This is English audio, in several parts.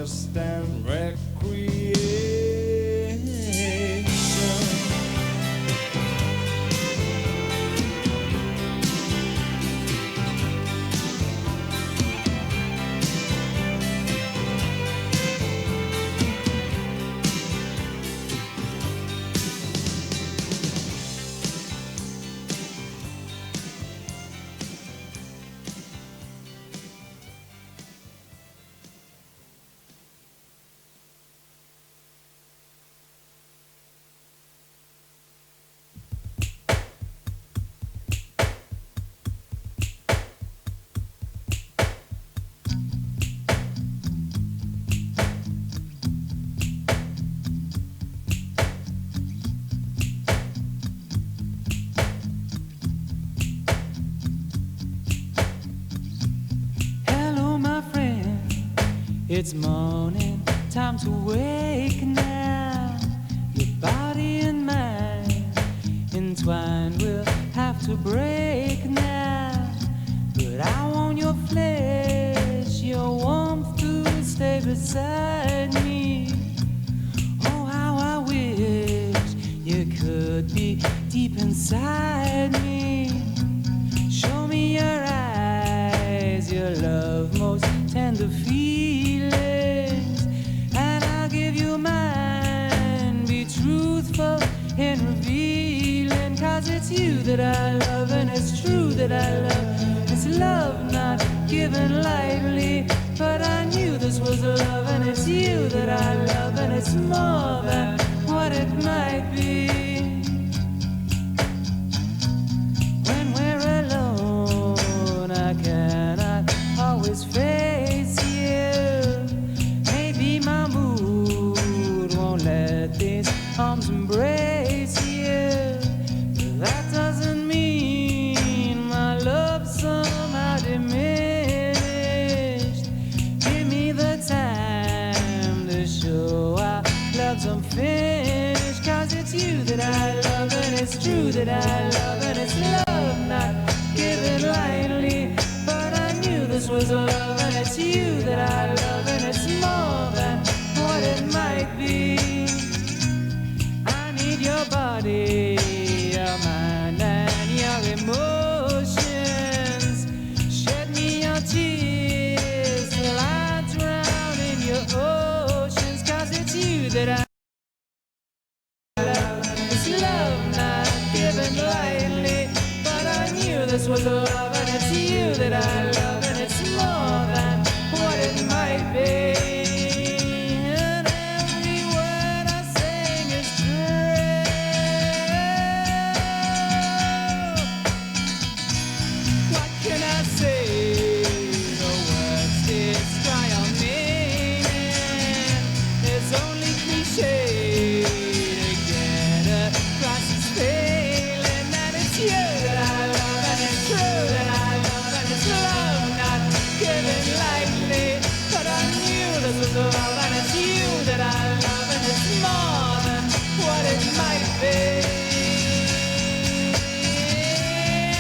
rest and recreation. It's morning, time to wake now. Your body and mind entwined will have to break now. But I want your flesh, your warmth to stay beside me. Oh, how I wish you could be deep inside me. Show me your eyes, your love most tender feelings, and I'll give you mine. Be truthful in revealing, 'cause it's you that I love, and it's true that I love. It's love not given lightly, but I knew this was love, and it's you that I love, and it's more than what it might be. When we're alone, I cannot always face you. Maybe my mood won't let these arms embrace you. But that doesn't mean my love somehow diminished. Give me the time to show our love's unfinished, 'cause it's you that I love, and it's true that I love, and it's love not given lightly. But I knew this was love, and it's you that I love, and it's more than what it might be. I need your body, your mind, and your emotions. Shed me your tears till I drown in your oceans, 'cause it's you that I love. It's love not given lightly, but I knew this was love, and it's you that I love, and it's more than what it might be. And every word I sing is true. What can I say? The words destroy our meaning. It's only cliche to get across this feeling that it's you that I love, and it's true that I love, and it's love not given lightly. But I knew this was love, and it's you that I love, and it's more than what it might be.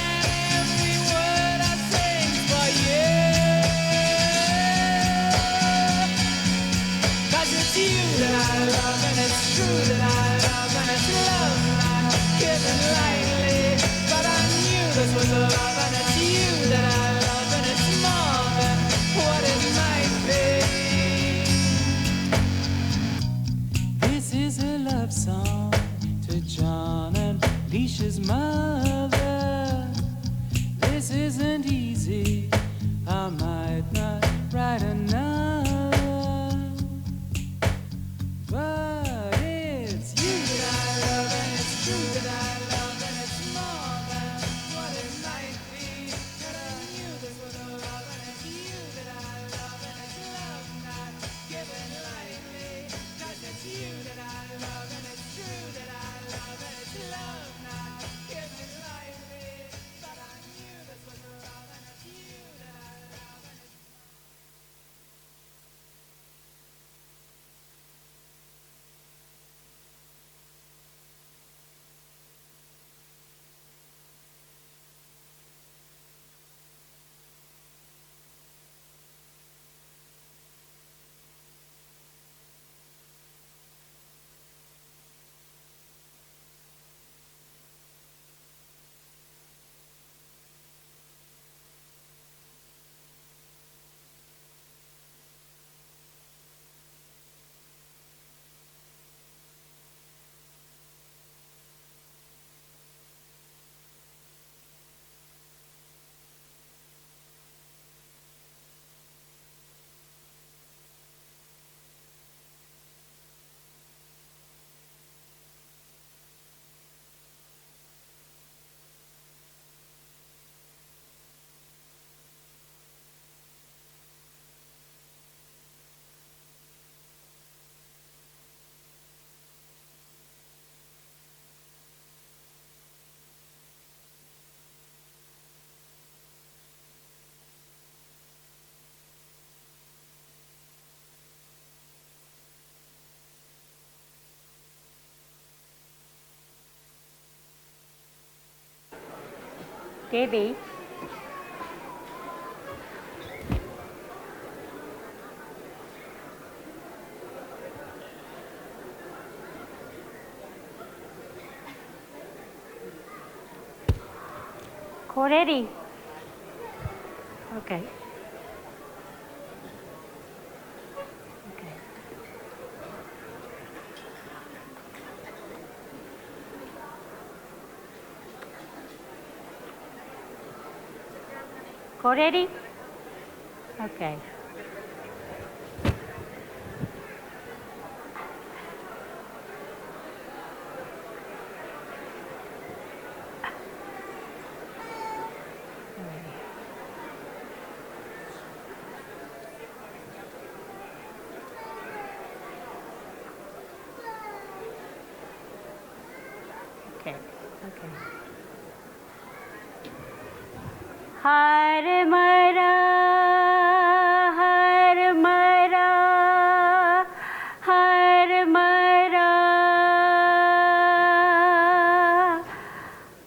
And every word I sing's for you, 'cause it's you that I love, and it's true that I love, and it's love not given lightly. But I knew this was love, and it's you that I love, and it's more than what it might be. This is a love song to John and Leisha's mother. This isn't easy, I might not write another, but it's you that I love, and it's true that I love, and it's more than what it might be. But I knew this was love, and it's you that I love, and it's love not given lightly. 'Cause it's you that I love, and it's true that I love, and it's love not given lightly. But I knew this was love, and it's you. Debbie. Corretti. Okay. Okay. Corretti? Okay. Okay. Okay. Hare Mara, Hare Mara, Hare Mara,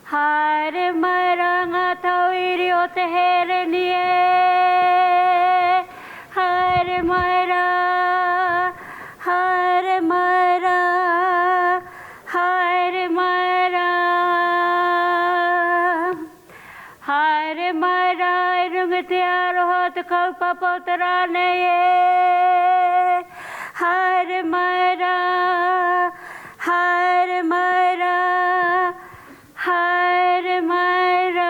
Hare Mara Ngatauri o te here ni e, Hare Mara, Hare Mara, Hare Mara. Hare Mara, runga te aroha te kaupapa o te rane e. Hare Mara, Hare Mara, Hare Mara.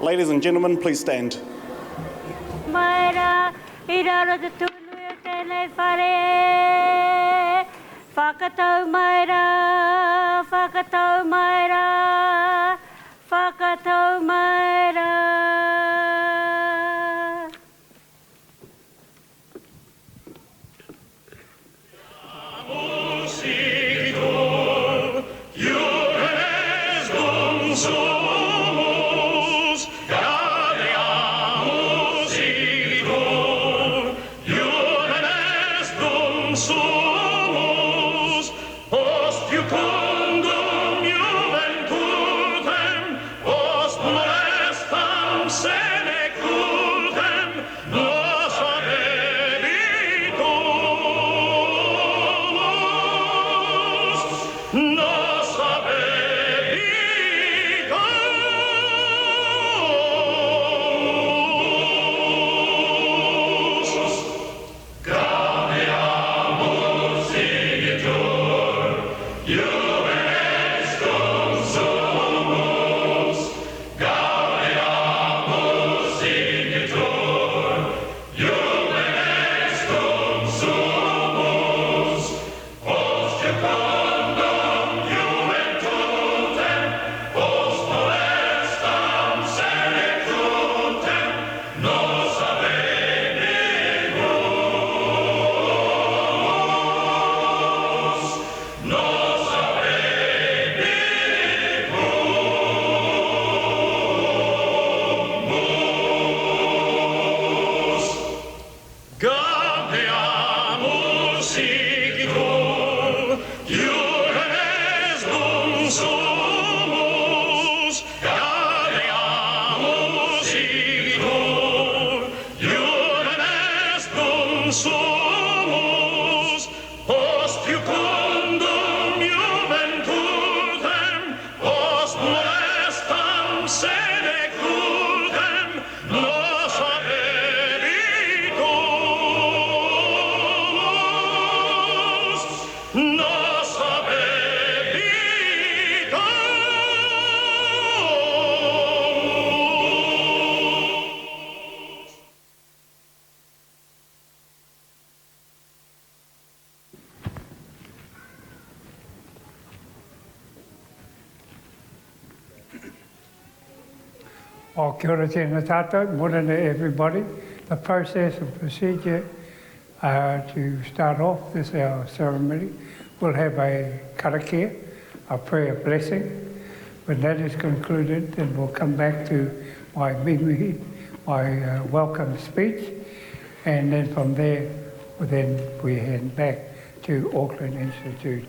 Ladies and gentlemen, please stand. Maira, iraro te tunu e tēnei whare. Whakatau maira, whakatau maira, whakatau maira. Kia ora tēnā tātou, morena everybody. The process and procedure to start off this our ceremony, we'll have a karakia, a prayer blessing. When that is concluded, then we'll come back to my mihi, my welcome speech, and then from there, we hand back to Auckland Institute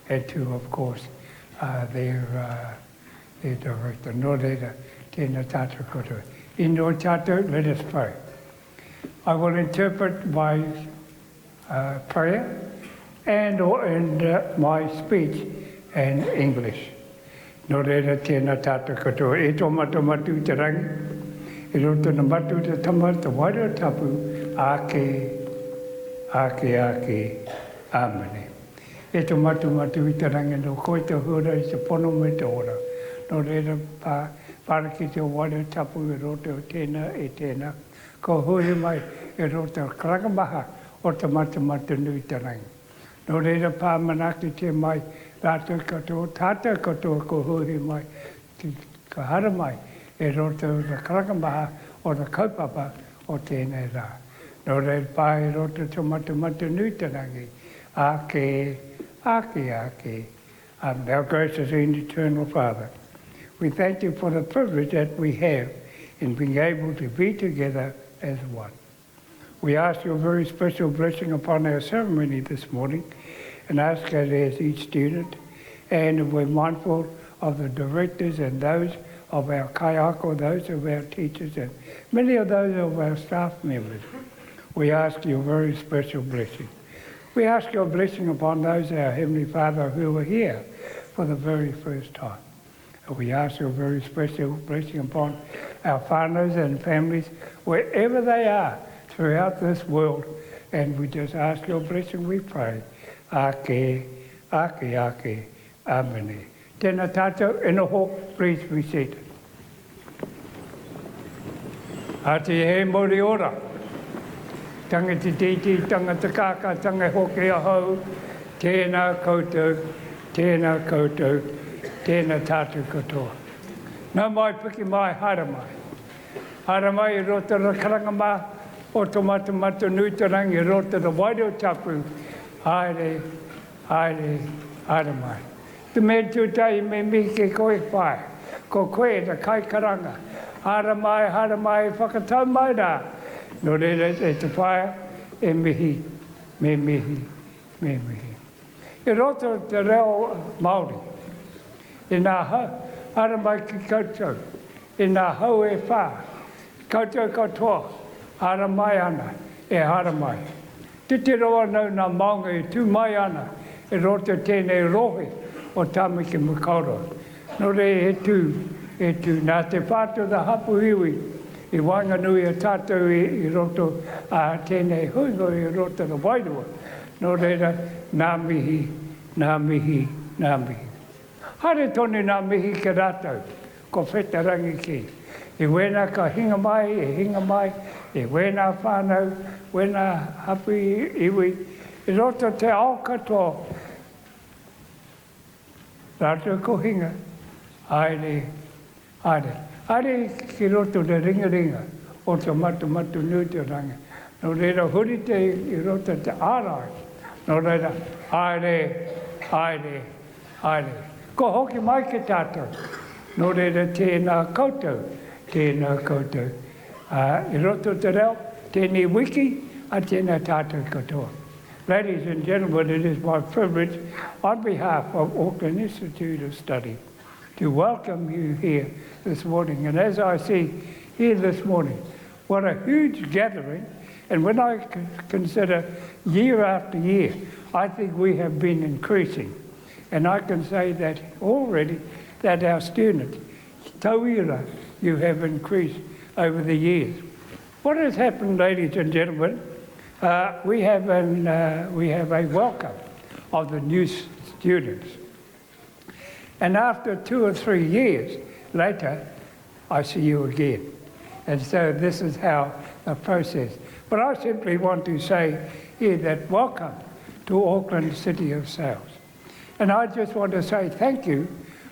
and to, of course, their director. Nō reira, tēnā tātou koutou. In nō tātou, let us pray. I will interpret my prayer and my speech in English. Nō reira, tēnā tātou koutou. E tō matu te rangi, e roto na matu te tama, te wairua tapu, ake, amene. E tō matu I te rangi, no koe te hura I te pono me te ora. Nō reira, pāraki te wairua tapu, e roto e tēnā, ko hui mai, e roto karakamaha, o te matu nui te rangi. Nō reira, pāmanaki te mai, rātou katoa, tātou katoa, ko hui mai, ka hara mai, e roto te karakamaha, o te kaupapa, o tēnei rā. Nō reira, pā e roto te matu nui te rangi, ake. Our gracious and eternal Father, we thank you for the privilege that we have in being able to be together as one. We ask your very special blessing upon our ceremony this morning and ask that as each student, and we're mindful of the directors and those of our kaiako, those of our teachers and many of those of our staff members. We ask your very special blessing. We ask your blessing upon those, our Heavenly Father, who are here for the very first time. And we ask your very special blessing upon our whānaus and families, wherever they are throughout this world. And we just ask your blessing, we pray. Ake, amene. Tēnā tātou, e noho, please be seated. A te he mori ora. Tanga te titi, tanga te kaka, tanga hoki a hau. Tēnā koutou, tēnā koutou, tēnā tātou katoa. Nā mai piki mai hara mai. Hara mai I roto ra karanga mā, o tomata mata nuitarang I roto ra wairo tapu. Haere, haere, hara mai. Te me tūtai me mihi ke koe whae, ko koe ta kai karanga. Hara mai, whakatau mai rā. No reira e te whae, e mihi, me mihi, me mihi. I roto te reo Māori. I nā hau, hara mai ki koutou. I nā hau e whā. Koutou katoa, hara mai ana, e hara mai. Te te roa nau nā maunga I tū mai ana, I roto tēnei rohe o Tāmaki Makaurau. No re e tū, nā te whātua da hapu iwi, I wanganui a tātou I roto a tēnei huingo I roto da wairua. No reira, nā mihi, nā mihi, nā mihi. Hare tonu nā mihi ke rātou, ko whetarangi ki. I wēnā ka hinga mai, e hinga mai, e wēnā whānau, wēnā hapu iwi. I roto te ao katoa, rātou ko hinga, haere, haere. Haere ki roto te ringa ringa, o te matu nuitaranga. No reira huri te I roto te ārai. No reira, haere, haere, haere. Ko hoki mai ke tātou. No reira tēnā koutou, tēnā koutou. I roto te reo, tēnei wiki, a tēnā tātou katoa. Ladies and gentlemen, it is my privilege, on behalf of Auckland Institute of Study, to welcome you here this morning. And as I see here this morning, what a huge gathering. And when I consider year after year, I think we have been increasing. And I can say that already that our students, tauira, you have increased over the years. What has happened, ladies and gentlemen, we have a welcome of the new students. And after 2 or 3 years later, I see you again. And so this is how the process. But I simply want to say here that welcome to Auckland City of Sales. And I just want to say thank you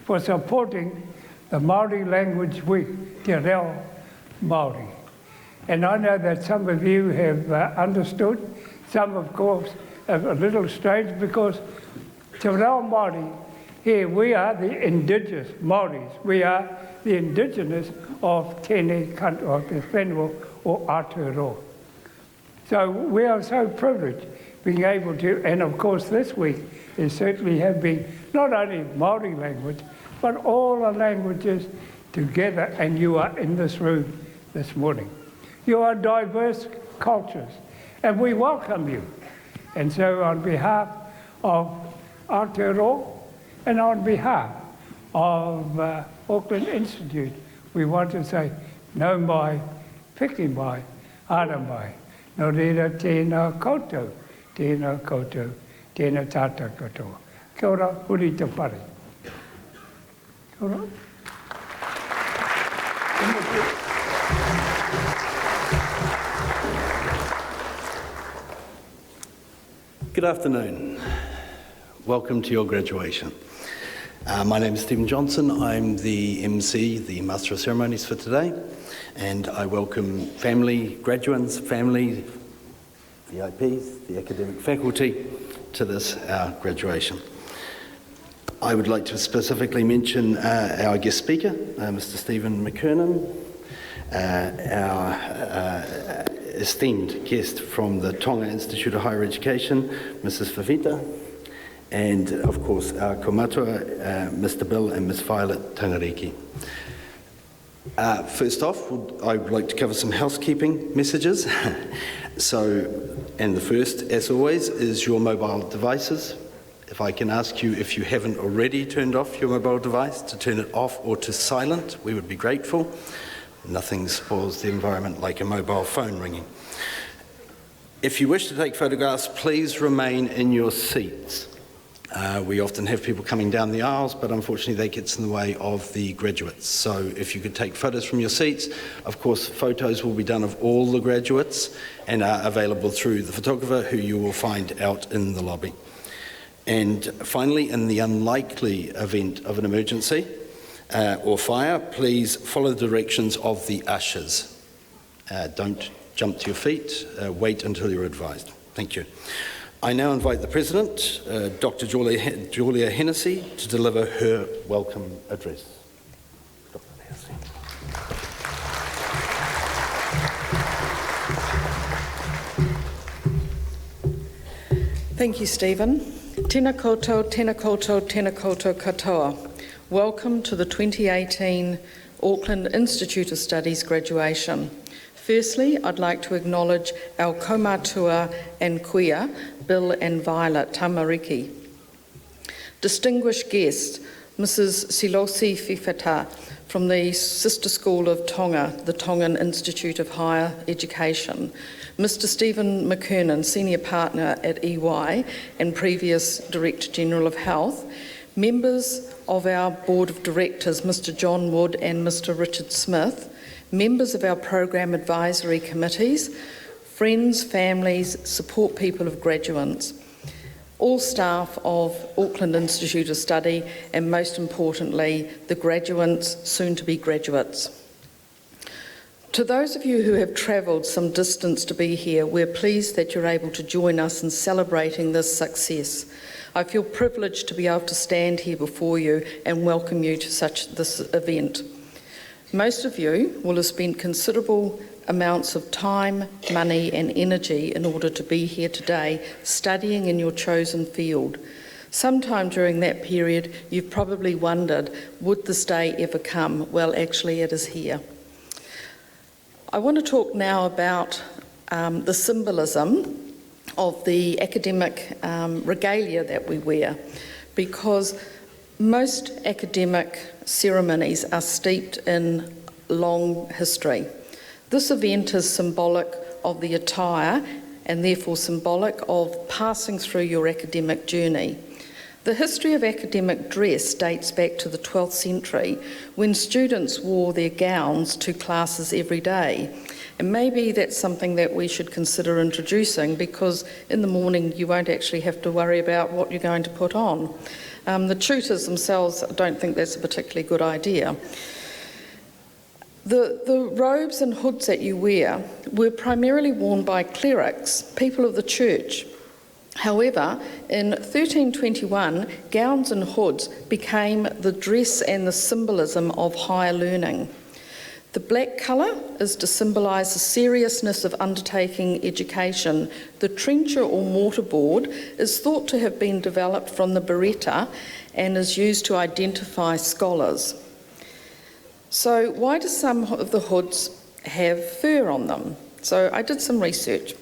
for supporting the Māori Language Week, Te Reo Māori. And I know that some of you have understood, some of course are a little strange because Te Reo Māori, here we are the indigenous Māoris. We are the indigenous of tēnei country, of the whenua or Aotearoa. So we are so privileged being able to, and of course this week is certainly have been not only Māori language, but all the languages together, and you are in this room this morning. You are diverse cultures, and we welcome you. And so on behalf of Aotearoa, and on behalf of Auckland Institute, we want to say, no mai, piki mai, ara mai. No reira tēnā koutou, tēnā koutou, tēnā tātou katoa. Kia ora, huri te whare. Kia ora. Good afternoon. Welcome to your graduation. My name is Stephen Johnson. I'm the MC, the Master of Ceremonies for today, and I welcome family, graduates, family, VIPs, the academic faculty to this, our graduation. I would like to specifically mention our guest speaker, Mr. Stephen McKernan, our esteemed guest from the Tonga Institute of Higher Education, Mrs. Fafita, and of course our komatua, Mr. Bill and Ms. Violet Tangariki. First off, I would like to cover some housekeeping messages. And the first, as always, is your mobile devices. If I can ask you, if you haven't already turned off your mobile device, to turn it off or to silent, we would be grateful. Nothing spoils the environment like a mobile phone ringing. If you wish to take photographs, please remain in your seats. We often have people coming down the aisles, but unfortunately that gets in the way of the graduates. So if you could take photos from your seats. Of course, photos will be done of all the graduates and are available through the photographer, who you will find out in the lobby. And finally, in the unlikely event of an emergency or fire, please follow the directions of the ushers. Don't jump to your feet, wait until you're advised. Thank you. I now invite the President, Dr. Julia Hennessy, to deliver her welcome address. Dr. Hennessy. Thank you, Stephen. Tēnā koutou, tēnā koutou, tēnā koutou katoa. Welcome to the 2018 Auckland Institute of Studies graduation. Firstly, I'd like to acknowledge our kaumatua and kuia, Bill and Violet Tamariki. Distinguished guests, Mrs. Silosi Fifeta from the Sister School of Tonga, the Tongan Institute of Higher Education, Mr. Stephen McKernan, Senior Partner at EY and previous Director General of Health, members of our Board of Directors, Mr. John Wood and Mr. Richard Smith, members of our program advisory committees, friends, families, support people of graduates, all staff of Auckland Institute of Study, and most importantly, the graduates, soon to be graduates. To those of you who have travelled some distance to be here, we're pleased that you're able to join us in celebrating this success. I feel privileged to be able to stand here before you and welcome you to this event. Most of you will have spent considerable amounts of time, money and energy in order to be here today studying in your chosen field. Sometime during that period you've probably wondered, would this day ever come? Well, actually it is here. I want to talk now about the symbolism of the academic regalia that we wear, because most academic ceremonies are steeped in long history. This event is symbolic of the attire and therefore symbolic of passing through your academic journey. The history of academic dress dates back to the 12th century, when students wore their gowns to classes every day. And maybe that's something that we should consider introducing, because in the morning you won't actually have to worry about what you're going to put on. The tutors themselves don't think that's a particularly good idea. The robes and hoods that you wear were primarily worn by clerics, people of the church. However, in 1321, gowns and hoods became the dress and the symbolism of higher learning. The black colour is to symbolise the seriousness of undertaking education. The trencher or mortarboard is thought to have been developed from the biretta and is used to identify scholars. So why do some of the hoods have fur on them? So I did some research.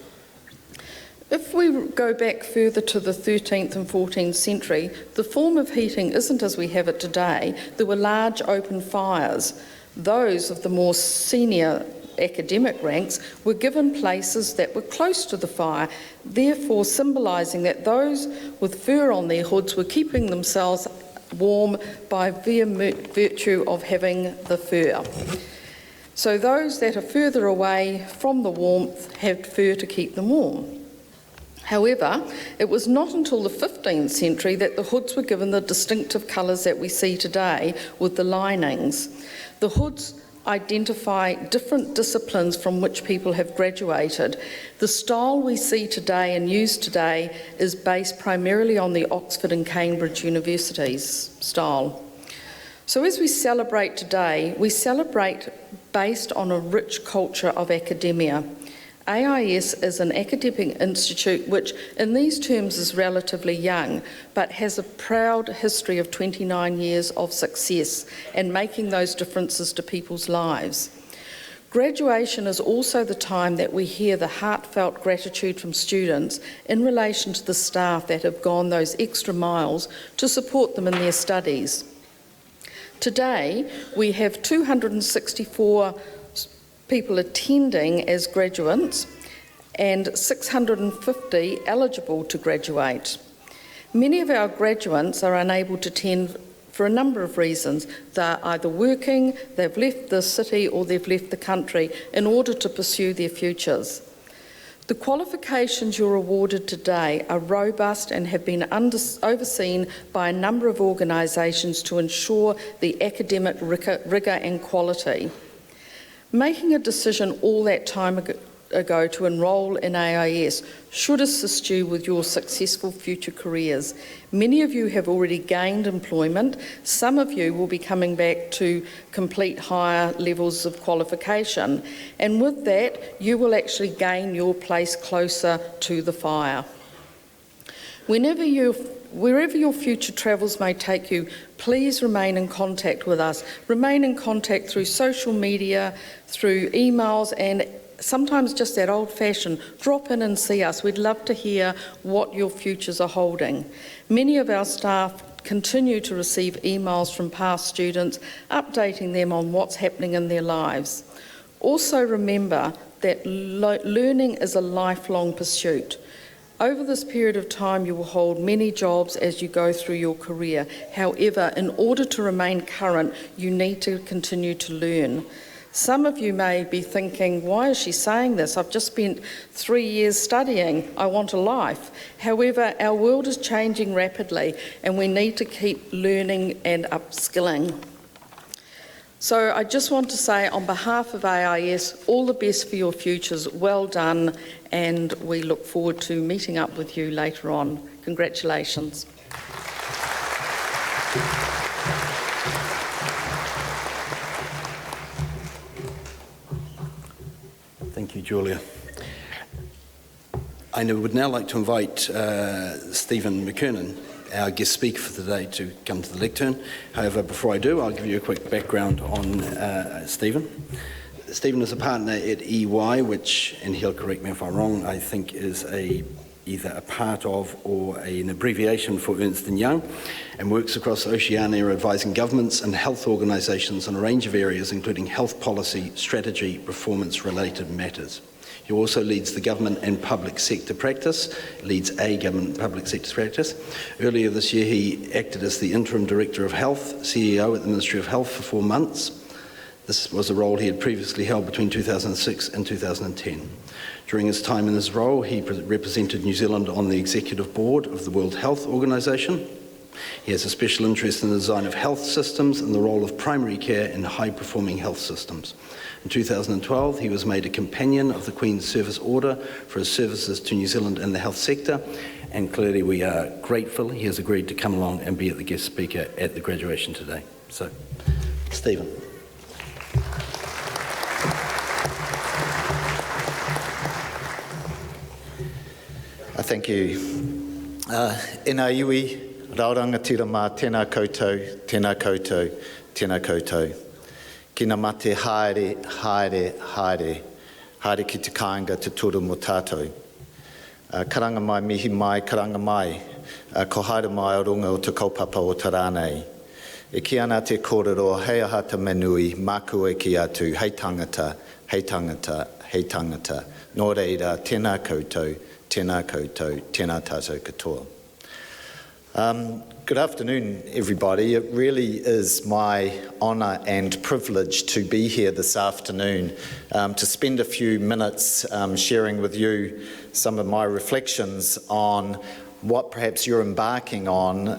If we go back further to the 13th and 14th century, the form of heating isn't as we have it today. There were large open fires. Those of the more senior academic ranks were given places that were close to the fire, therefore symbolising that those with fur on their hoods were keeping themselves warm by virtue of having the fur. So those that are further away from the warmth had fur to keep them warm. However, it was not until the 15th century that the hoods were given the distinctive colours that we see today with the linings. The hoods identify different disciplines from which people have graduated. The style we see today and use today is based primarily on the Oxford and Cambridge universities style. So as we celebrate today, we celebrate based on a rich culture of academia. AIS is an academic institute which in these terms is relatively young, but has a proud history of 29 years of success and making those differences to people's lives. Graduation is also the time that we hear the heartfelt gratitude from students in relation to the staff that have gone those extra miles to support them in their studies. Today, we have 264 people attending as graduates and 650 eligible to graduate. Many of our graduates are unable to attend for a number of reasons. They're either working, they've left the city, or they've left the country in order to pursue their futures. The qualifications you're awarded today are robust and have been overseen by a number of organisations to ensure the academic rigour and quality. Making a decision all that time ago to enrol in AIS should assist you with your successful future careers. Many of you have already gained employment. Some of you will be coming back to complete higher levels of qualification, and with that you will actually gain your place closer to the fire. Wherever your future travels may take you, please remain in contact with us. Remain in contact through social media, through emails, and sometimes just that old-fashioned, drop in and see us. We'd love to hear what your futures are holding. Many of our staff continue to receive emails from past students, updating them on what's happening in their lives. Also remember that learning is a lifelong pursuit. Over this period of time, you will hold many jobs as you go through your career. However, in order to remain current, you need to continue to learn. Some of you may be thinking, why is she saying this? I've just spent 3 years studying. I want a life. However, our world is changing rapidly and we need to keep learning and upskilling. So I just want to say on behalf of AIS, all the best for your futures. Well done, and we look forward to meeting up with you later on. Congratulations. Thank you, Julia. I would now like to invite Stephen McKernan, our guest speaker for today, to come to the lectern. However, before I do, I'll give you a quick background on Stephen. Stephen is a partner at EY, which, and he'll correct me if I'm wrong, I think is either a part of or an abbreviation for Ernst & Young, and works across Oceania advising governments and health organisations on a range of areas, including health policy, strategy, performance-related matters. He also leads the government and public sector practice, leads a government and public sector practice. Earlier this year, he acted as the Interim Director of Health, CEO at the Ministry of Health for 4 months. This was a role he had previously held between 2006 and 2010. During his time in this role, he represented New Zealand on the Executive Board of the World Health Organization. He has a special interest in the design of health systems and the role of primary care in high-performing health systems. In 2012, he was made a Companion of the Queen's Service Order for his services to New Zealand in the health sector, and clearly we are grateful he has agreed to come along and be the guest speaker at the graduation today. So, Stephen. Thank you. Ena iwi, raurangatira mā, tēnā koutou, tēnā koutou, tēnā koutou. Kina mate haere, haere, haere. Haere ki te kāinga te turu mo tātou. Karanga mai, mihi mai, karanga mai. Ko haere mai o runga o te kaupapa o te rānei. E ki ana te kōrero, hei aha te menui, māku e ki atu, hei tangata, hei tangata, hei tangata. Nō reira, tēnā koutou, tēnā koutou, tēnā tātou katoa. Good afternoon, everybody. It really is my honour and privilege to be here this afternoon to spend a few minutes sharing with you some of my reflections on what perhaps you're embarking on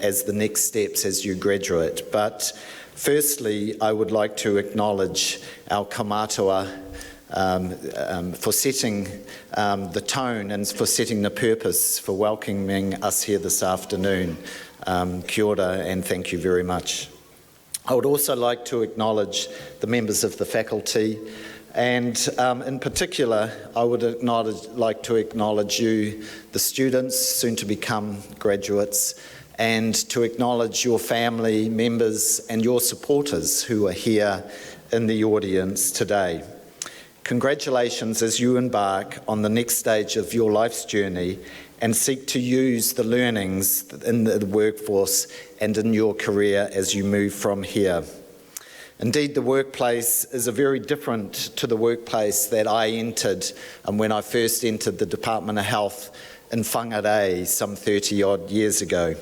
as the next steps as you graduate. But firstly, I would like to acknowledge our kaumātua for setting the tone and for setting the purpose for welcoming us here this afternoon. Kia ora and thank you very much. I would also like to acknowledge the members of the faculty, and in particular I would like to acknowledge you, the students, soon to become graduates, and to acknowledge your family members and your supporters who are here in the audience today. Congratulations as you embark on the next stage of your life's journey and seek to use the learnings in the workforce and in your career as you move from here. Indeed, the workplace is very different to the workplace that I entered when I first entered the Department of Health in Whangarei some 30 odd years ago.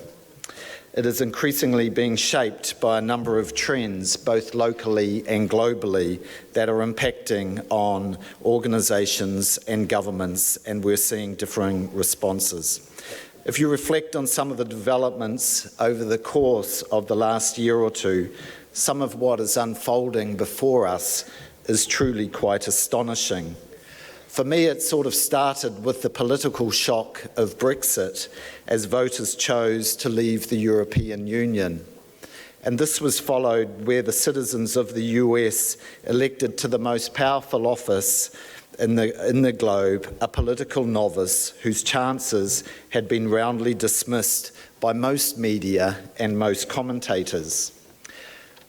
It is increasingly being shaped by a number of trends, both locally and globally, that are impacting on organisations and governments, and we're seeing differing responses. If you reflect on some of the developments over the course of the last year or two, some of what is unfolding before us is truly quite astonishing. For me, it sort of started with the political shock of Brexit as voters chose to leave the European Union. And this was followed where the citizens of the US elected to the most powerful office in the globe a political novice whose chances had been roundly dismissed by most media and most commentators.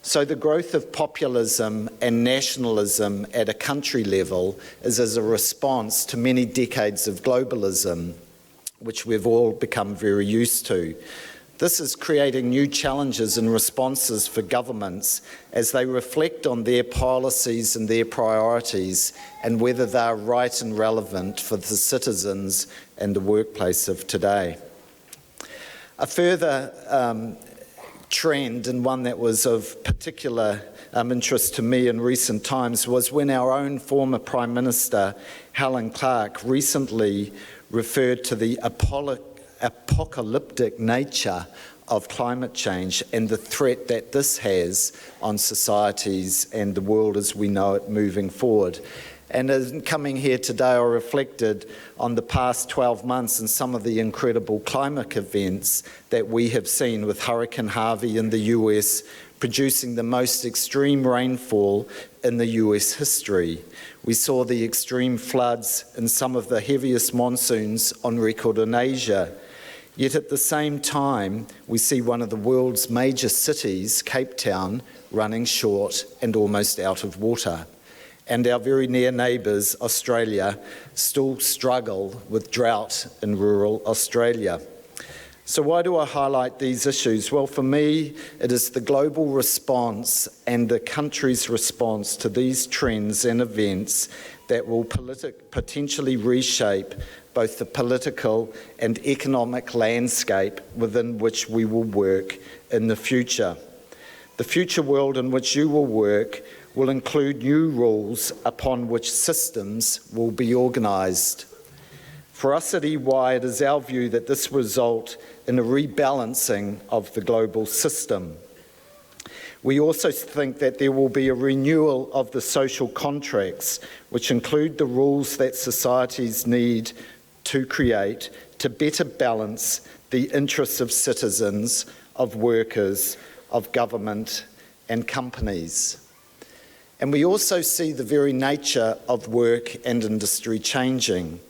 So the growth of populism and nationalism at a country level is as a response to many decades of globalism, which we've all become very used to. This is creating new challenges and responses for governments as they reflect on their policies and their priorities and whether they are right and relevant for the citizens and the workplace of today. A further trend, and one that was of particular interest to me in recent times, was when our own former Prime Minister, Helen Clark, recently referred to the apocalyptic nature of climate change and the threat that this has on societies and the world as we know it moving forward. And in coming here today, I reflected on the past 12 months and some of the incredible climate events that we have seen, with Hurricane Harvey in the US producing the most extreme rainfall in the US history. We saw the extreme floods in some of the heaviest monsoons on record in Asia. Yet at the same time, we see one of the world's major cities, Cape Town, running short and almost out of water. And our very near neighbours, Australia, still struggle with drought in rural Australia. So why do I highlight these issues? Well, for me, it is the global response and the country's response to these trends and events that will potentially reshape both the political and economic landscape within which we will work in the future. The future world in which you will work will include new rules upon which systems will be organised. For us at EY, it is our view that this will result in a rebalancing of the global system. We also think that there will be a renewal of the social contracts, which include the rules that societies need to create to better balance the interests of citizens, of workers, of government and companies. And we also see the very nature of work and industry changing.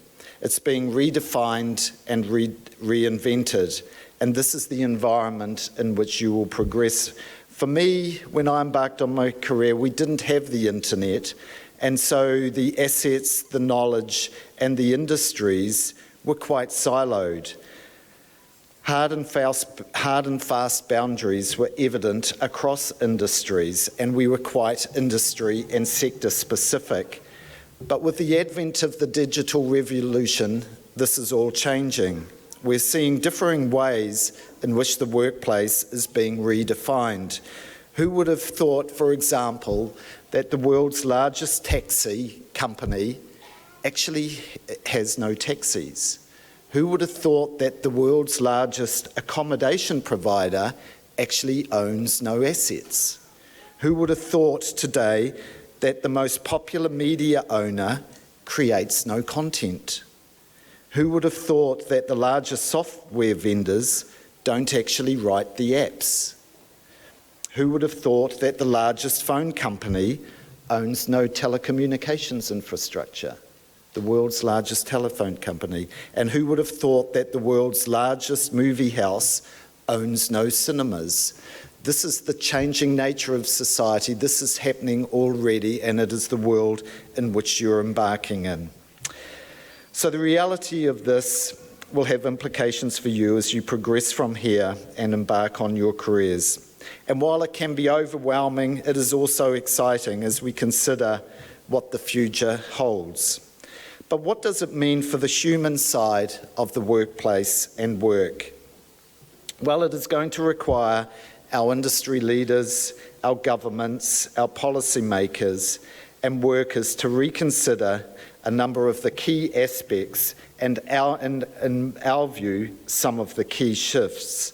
It's being redefined and reinvented, and this is the environment in which you will progress. For me, when I embarked on my career, we didn't have the internet, and so the assets, the knowledge, and the industries were quite siloed. Hard and fast boundaries were evident across industries, and we were quite industry and sector specific. But with the advent of the digital revolution, this is all changing. We're seeing differing ways in which the workplace is being redefined. Who would have thought, for example, that the world's largest taxi company actually has no taxis? Who would have thought that the world's largest accommodation provider actually owns no assets? Who would have thought today that the most popular media owner creates no content? Who would have thought that the largest software vendors don't actually write the apps? Who would have thought that the largest phone company owns no telecommunications infrastructure? The world's largest telephone company. And who would have thought that the world's largest movie house owns no cinemas? This is the changing nature of society. This is happening already, and it is the world in which you're embarking in. So the reality of this will have implications for you as you progress from here and embark on your careers. And while it can be overwhelming, it is also exciting as we consider what the future holds. But what does it mean for the human side of the workplace and work? Well, it is going to require our industry leaders, our governments, our policymakers and workers to reconsider a number of the key aspects and, in our view, some of the key shifts.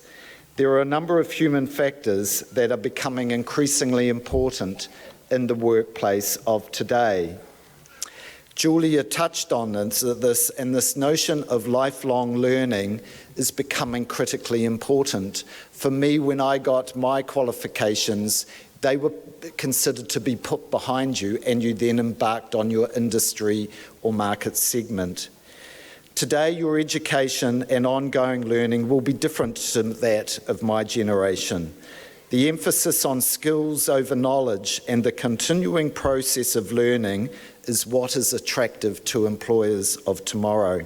There are a number of human factors that are becoming increasingly important in the workplace of today. Julia touched on this, and this notion of lifelong learning is becoming critically important. For me, when I got my qualifications, they were considered to be put behind you, and you then embarked on your industry or market segment. Today, your education and ongoing learning will be different to that of my generation. The emphasis on skills over knowledge and the continuing process of learning is what is attractive to employers of tomorrow.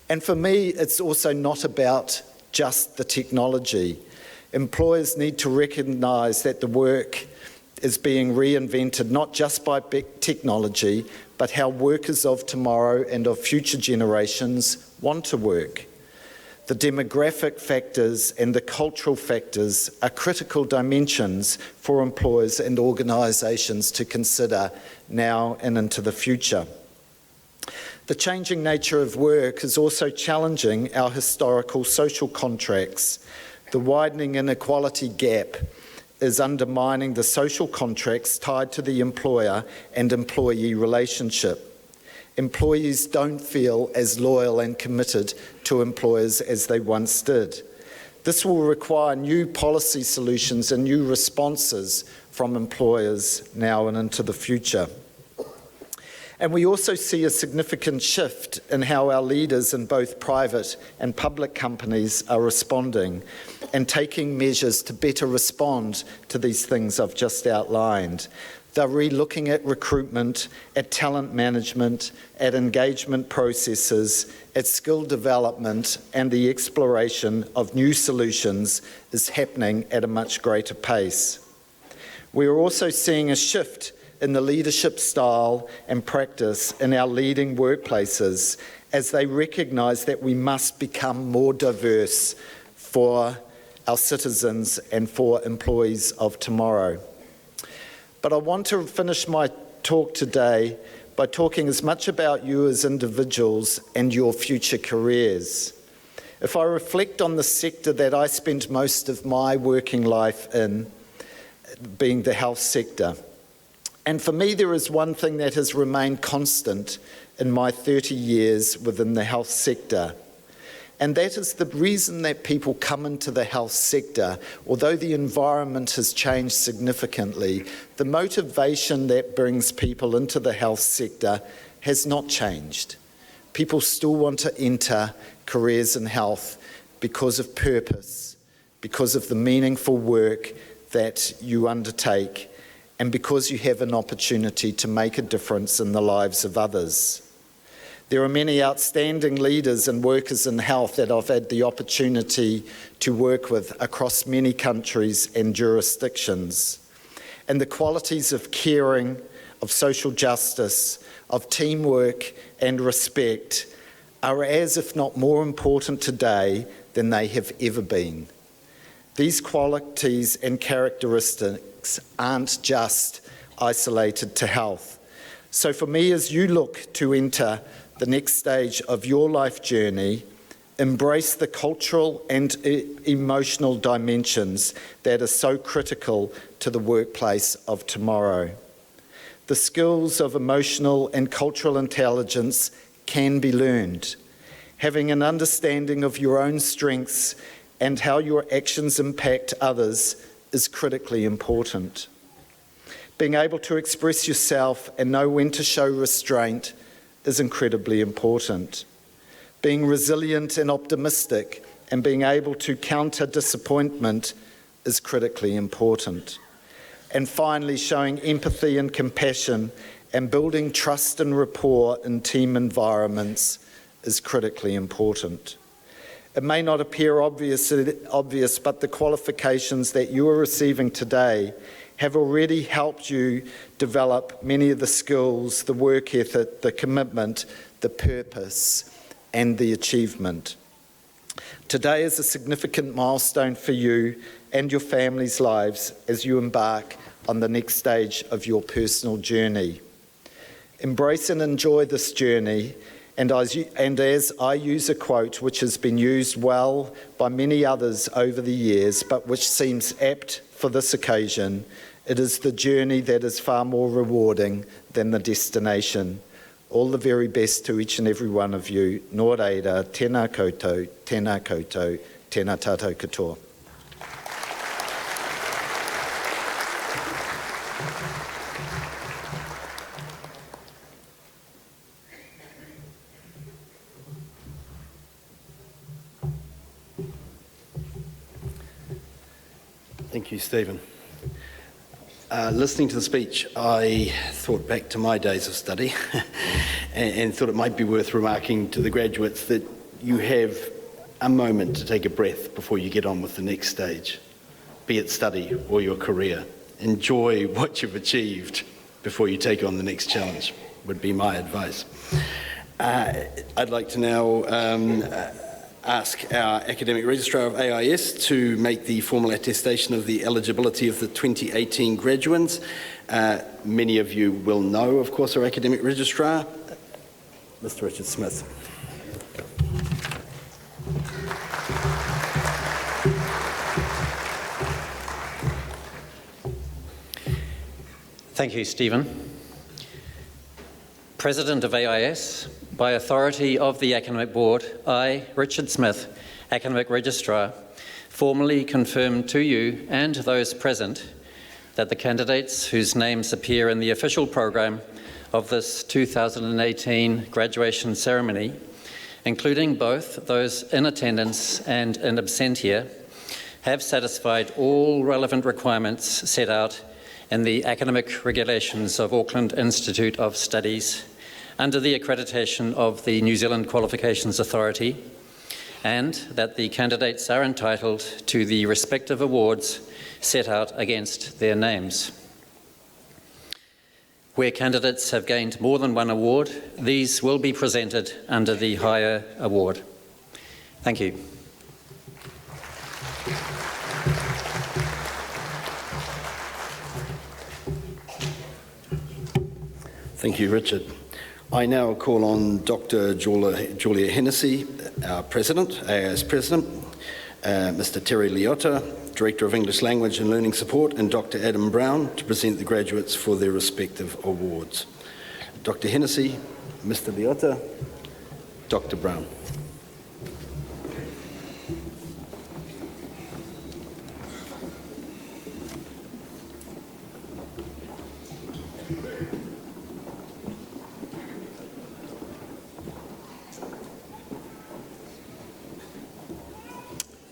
And for me, it's also not about just the technology. Employers need to recognise that the work is being reinvented not just by big technology, but how workers of tomorrow and of future generations want to work. The demographic factors and the cultural factors are critical dimensions for employers and organisations to consider now and into the future. The changing nature of work is also challenging our historical social contracts. The widening inequality gap is undermining the social contracts tied to the employer and employee relationship. Employees don't feel as loyal and committed to employers as they once did. This will require new policy solutions and new responses from employers now and into the future. And we also see a significant shift in how our leaders in both private and public companies are responding and taking measures to better respond to these things I've just outlined. They're re-looking at recruitment, at talent management, at engagement processes, at skill development, and the exploration of new solutions is happening at a much greater pace. We are also seeing a shift in the leadership style and practice in our leading workplaces as they recognise that we must become more diverse for our citizens and for employees of tomorrow. But I want to finish my talk today by talking as much about you as individuals and your future careers. If I reflect on the sector that I spent most of my working life in, being the health sector, and for me there is one thing that has remained constant in my 30 years within the health sector. And that is the reason that people come into the health sector, although the environment has changed significantly, the motivation that brings people into the health sector has not changed. People still want to enter careers in health because of purpose, because of the meaningful work that you undertake, and because you have an opportunity to make a difference in the lives of others. There are many outstanding leaders and workers in health that I've had the opportunity to work with across many countries and jurisdictions. And the qualities of caring, of social justice, of teamwork and respect are as if not more important today than they have ever been. These qualities and characteristics aren't just isolated to health. So for me, as you look to enter the next stage of your life journey, embrace the cultural and emotional dimensions that are so critical to the workplace of tomorrow. The skills of emotional and cultural intelligence can be learned. Having an understanding of your own strengths and how your actions impact others is critically important. Being able to express yourself and know when to show restraint is incredibly important. Being resilient and optimistic and being able to counter disappointment is critically important. And finally, showing empathy and compassion and building trust and rapport in team environments is critically important. It may not appear obvious, but the qualifications that you are receiving today have already helped you develop many of the skills, the work ethic, the commitment, the purpose, and the achievement. Today is a significant milestone for you and your family's lives as you embark on the next stage of your personal journey. Embrace and enjoy this journey, and as I use a quote which has been used well by many others over the years, but which seems apt for this occasion, it is the journey that is far more rewarding than the destination. All the very best to each and every one of you. Nō reira, tēnā koutou, tēnā koutou, tēnā tātou katoa. Thank you, Stephen. Listening to the speech, I thought back to my days of study and thought it might be worth remarking to the graduates that you have a moment to take a breath before you get on with the next stage, be it study or your career. Enjoy what you've achieved before you take on the next challenge, would be my advice. I'd like to now ask our Academic Registrar of AIS to make the formal attestation of the eligibility of the 2018 graduates. Many of you will know, of course, our Academic Registrar, Mr. Richard Smith. Thank you, Stephen. President of AIS, by authority of the Academic Board, I, Richard Smith, Academic Registrar, formally confirm to you and those present that the candidates whose names appear in the official programme of this 2018 graduation ceremony, including both those in attendance and in absentia, have satisfied all relevant requirements set out in the academic regulations of Auckland Institute of Studies under the accreditation of the New Zealand Qualifications Authority, and that the candidates are entitled to the respective awards set out against their names. Where candidates have gained more than one award, these will be presented under the higher award. Thank you. Thank you, Richard. I now call on Dr. Julia Hennessy, our President, AIS President, Mr. Terry Liotta, Director of English Language and Learning Support, and Dr. Adam Brown to present the graduates for their respective awards. Dr. Hennessy, Mr. Liotta, Dr. Brown.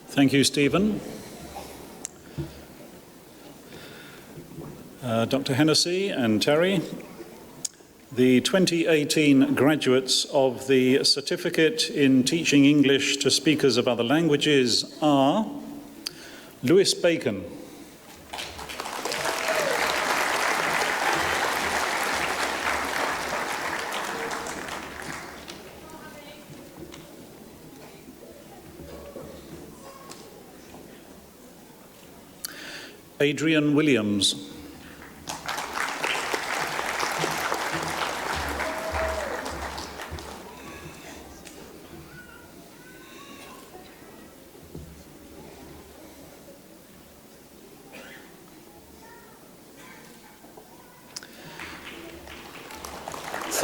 Thank you, Stephen. Dr. Hennessy and Terry, the 2018 graduates of the Certificate in Teaching English to Speakers of Other Languages are Lewis Bacon, Adrian Williams,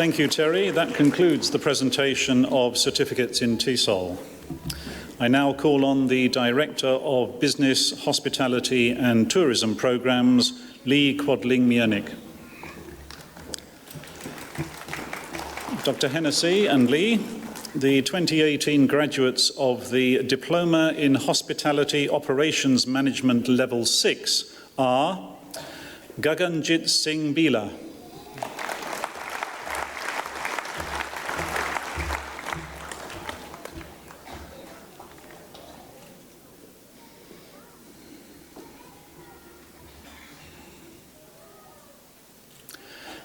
Thank you, Terry. That concludes the presentation of certificates in TESOL. I now call on the Director of Business, Hospitality and Tourism Programmes, Lee Quadling-Miernik. Dr. Hennessy and Lee, the 2018 graduates of the Diploma in Hospitality Operations Management Level 6 are Gaganjit Singh Bila,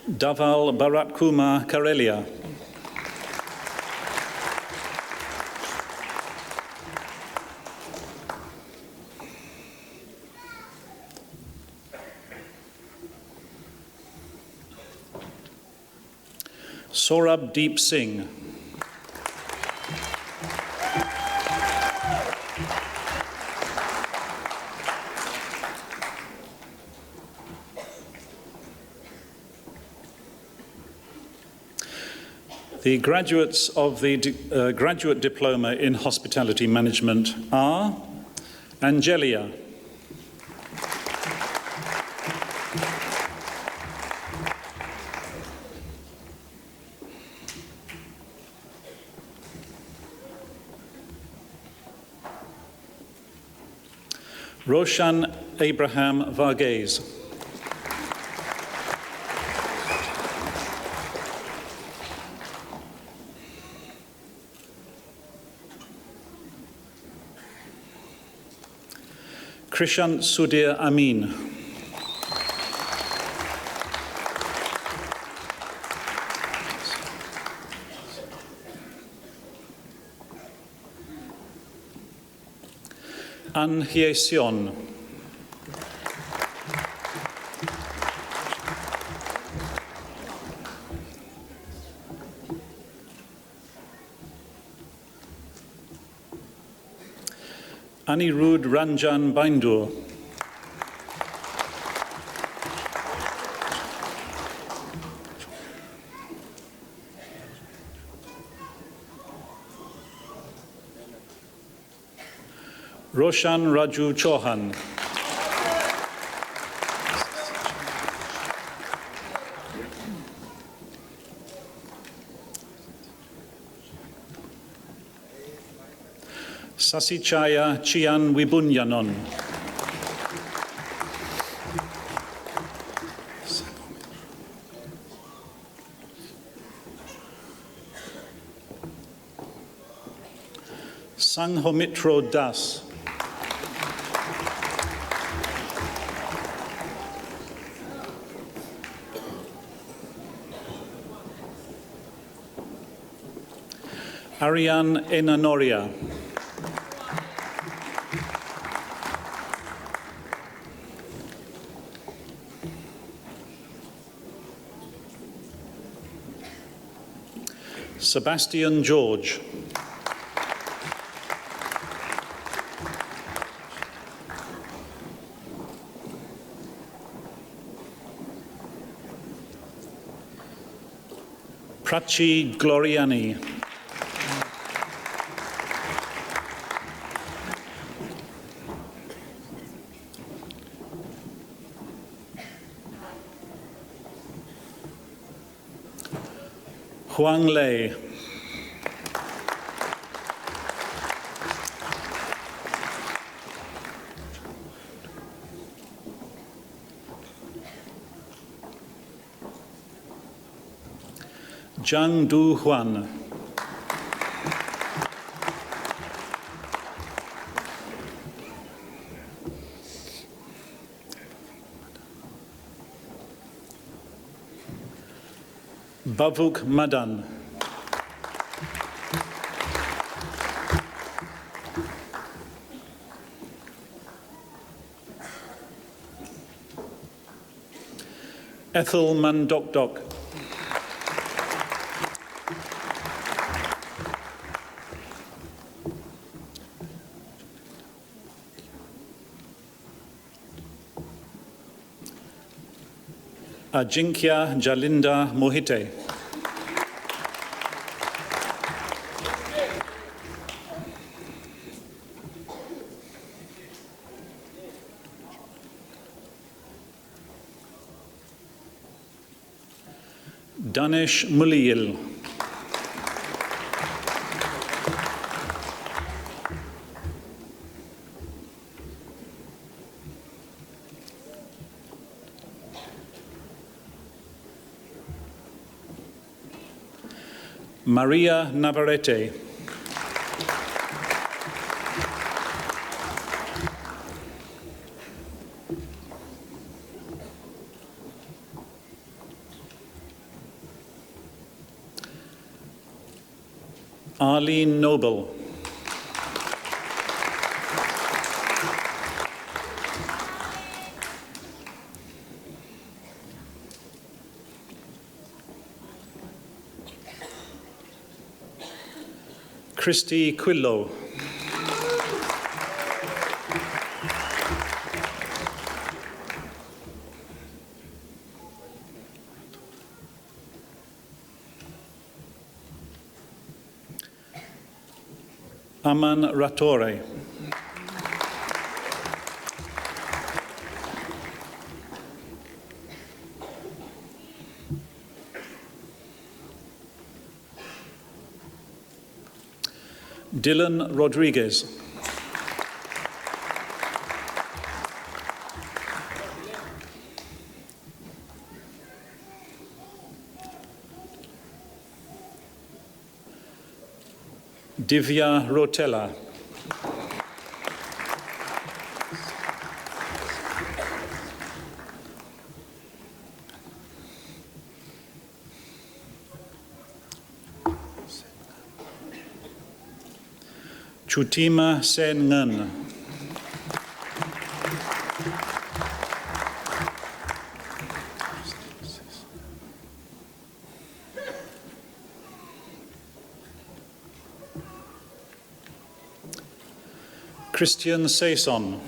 Daval Baratkuma Karelia. Saurabh Deep Singh. The graduates of the Graduate Diploma in Hospitality Management are Angelia, Roshan Abraham Varghese, Krishant Sudhir Amin, An Hye Sion, Anirudh Ranjan Bindur, Roshan Raju Chauhan, Sasichaya Chian Wibunyanon, Sanghomitro Das, Ariane Enanoria, Sebastian George, Prachi Gloriani, Huang Lei, Zhang Du Huan, Bavuk Madan, Ethel Mandokdok, Ajinkya Jalinda Mohite, Danish Muliyil, Maria Navarrete, Arlene Noble. Christy Quillo. Aman Ratore. Dylan Rodriguez. Divya Rotella. Chutima Sen Ngan. Christian Saison.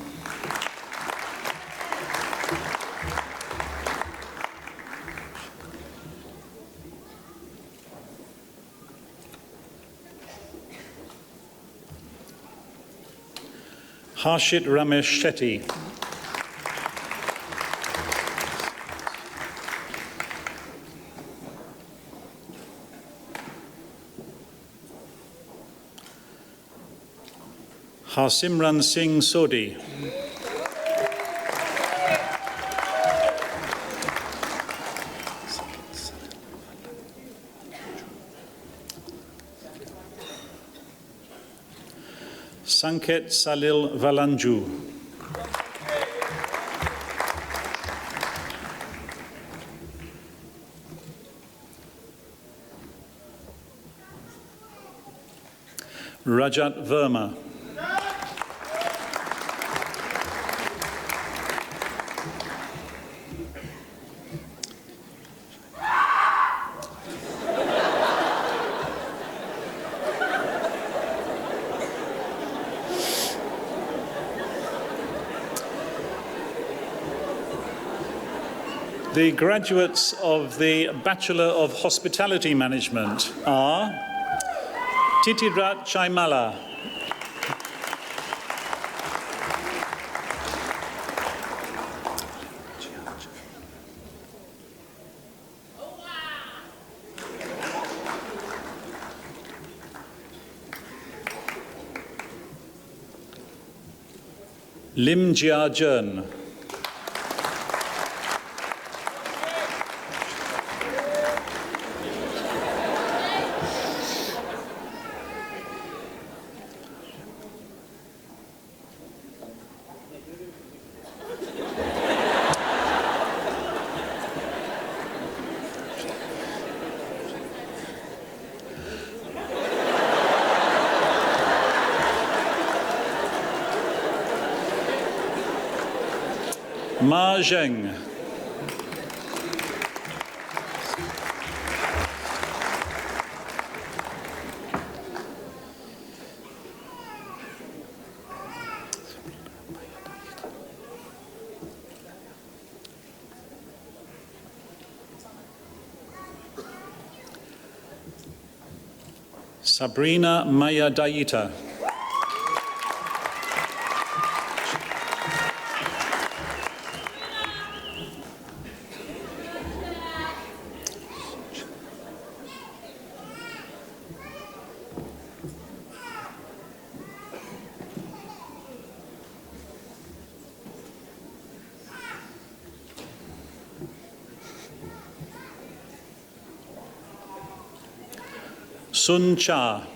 Harshit Ramesh Shetty. Harsimran Singh Sodhi. Sanket Salil Valanju. Rajat Verma. The graduates of the Bachelor of Hospitality Management are Titirat Chaimala, Lim Jia Jern, Ma Zheng, Sabrina Maya Daita, Sun Cha,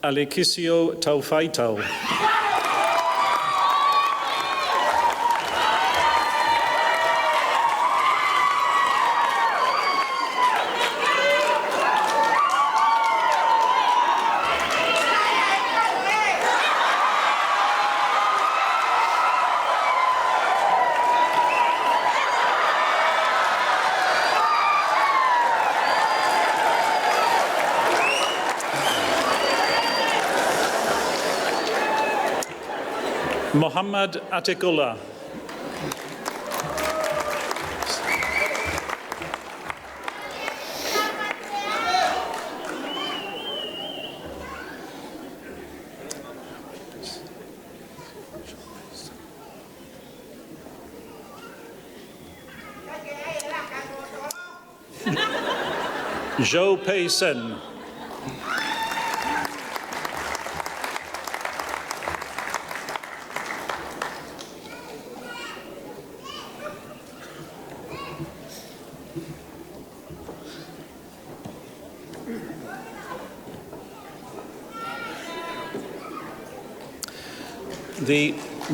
Alekisio Taufaitau. Muhammad Atikullah. Zhou Pei Sen.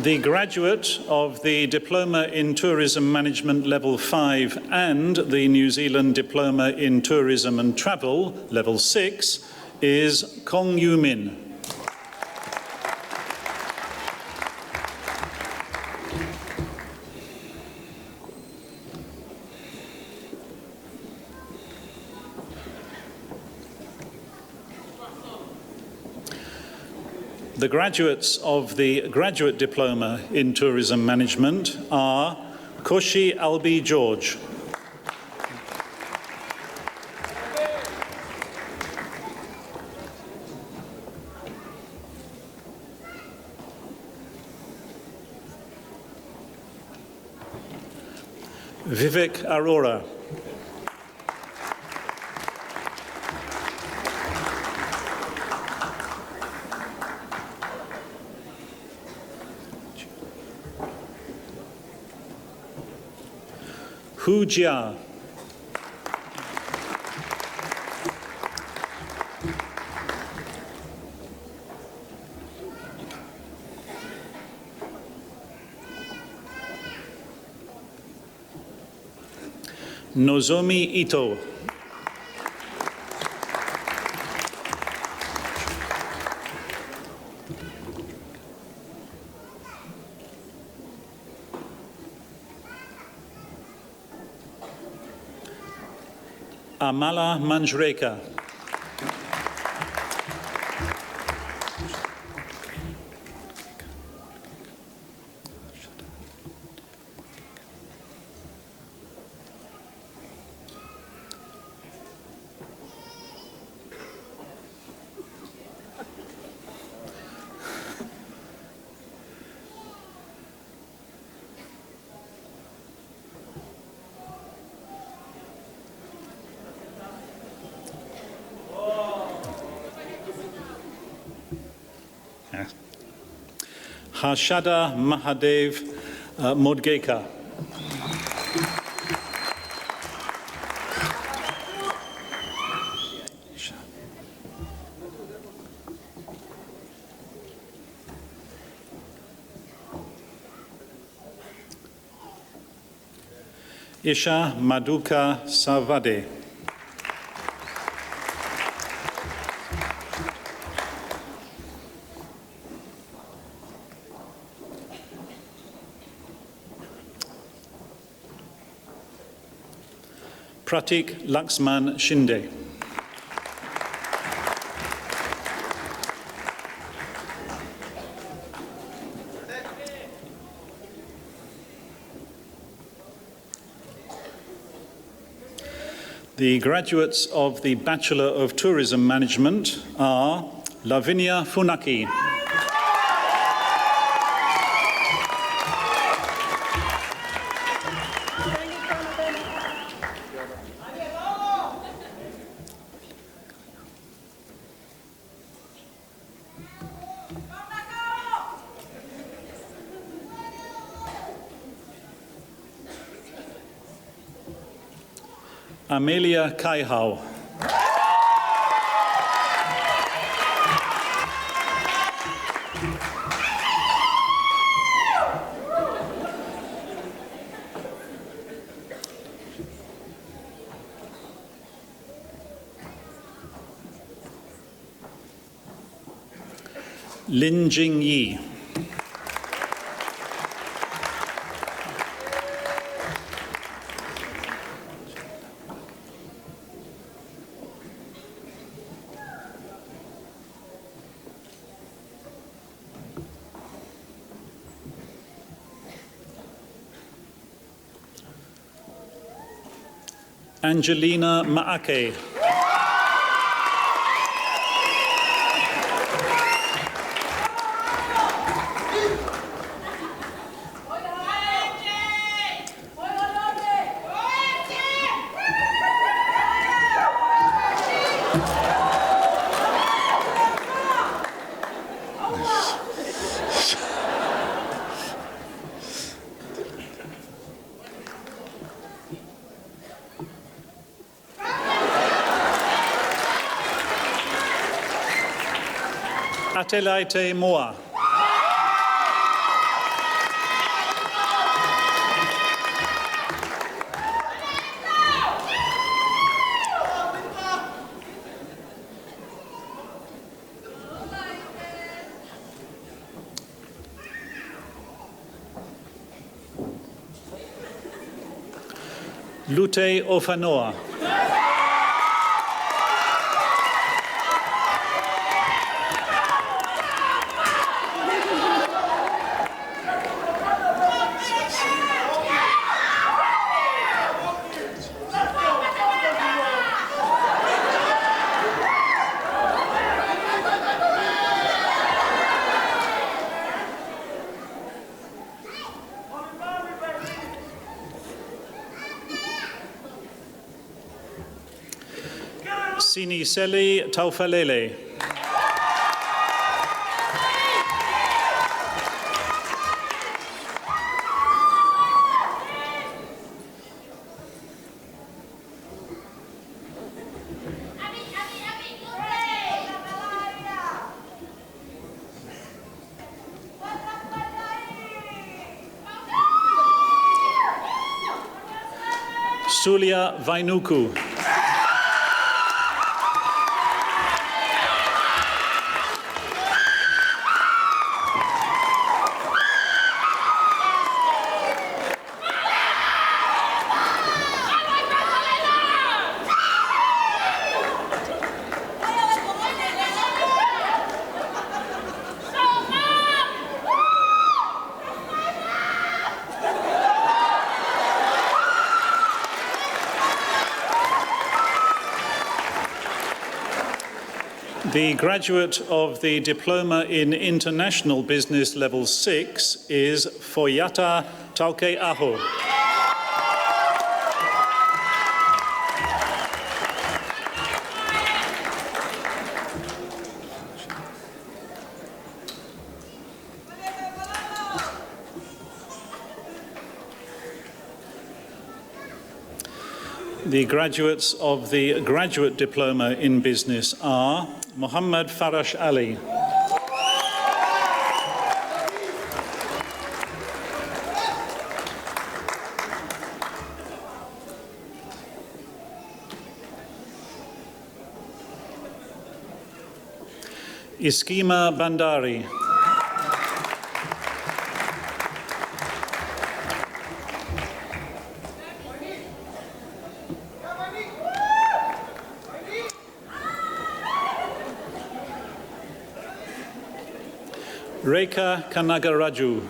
The graduate of the Diploma in Tourism Management Level 5 and the New Zealand Diploma in Tourism and Travel Level 6 is Kong Yu Min. The graduates of the Graduate Diploma in Tourism Management are Koshi Albi George, Vivek Arora, Hu Jia, Nozomi Ito, Amala Manjreka, Harshada Mahadev Modgeka, Isha Maduka Savade, Pratik Laxman Shinde, The graduates of the Bachelor of Tourism Management are Lavinia Funaki, Amelia Kaihau, Lin Jing Yi. Angelina Maake. Atelaite Moa. Lute Ofanoa. Sini Seli Taufalele. Sulia Vainuku. The graduate of the Diploma in International Business Level 6 is Foyata Taukeaho. The graduates of the Graduate Diploma in Business are Muhammad Farash Ali. Iskima Bandari. Rekha Kanagaraju.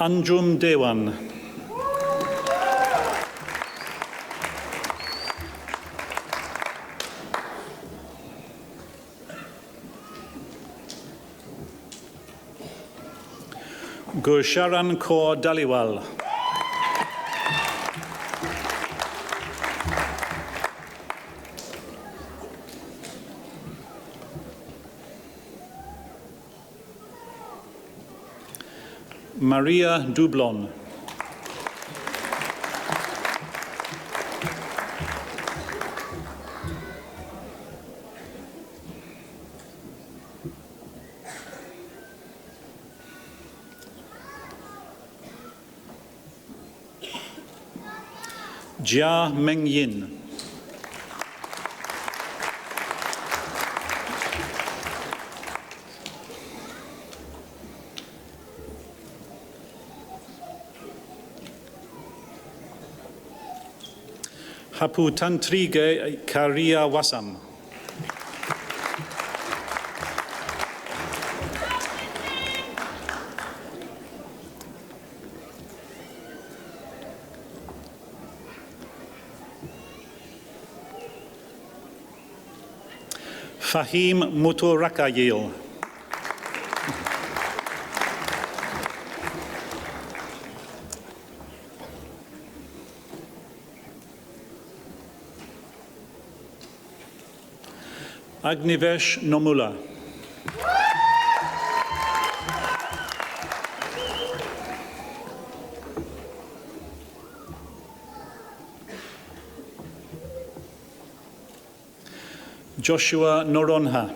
Anjum Dewan. Gursharan Kaur Daliwal. Maria Dublon. Jia Meng Yin. Hapu Tantrige Karia Wasam. Fahim Muturakayil. Agnivesh Nomula. Joshua Noronha.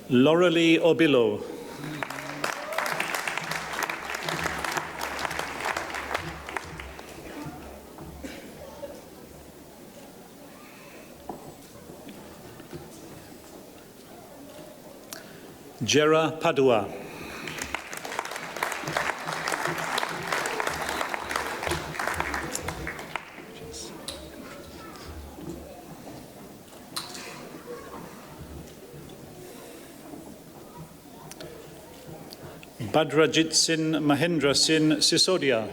Laurelie Obilo. Jera Padua. Badrajit Sin Mahendra Sin Sisodia.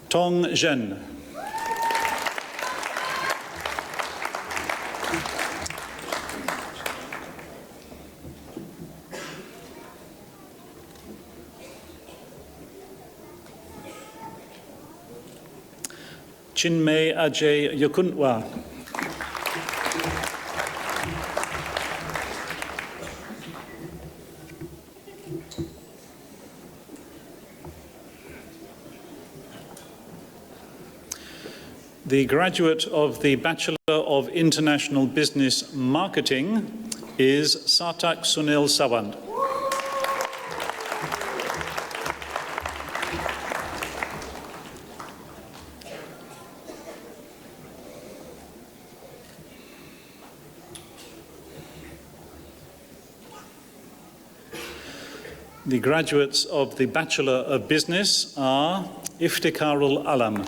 Tong Zhen. Chinmay Ajay Yakuntwa. The graduate of the Bachelor of International Business Marketing is Sartak Sunil Sawant. The graduates of the Bachelor of Business are Iftikharul Alam.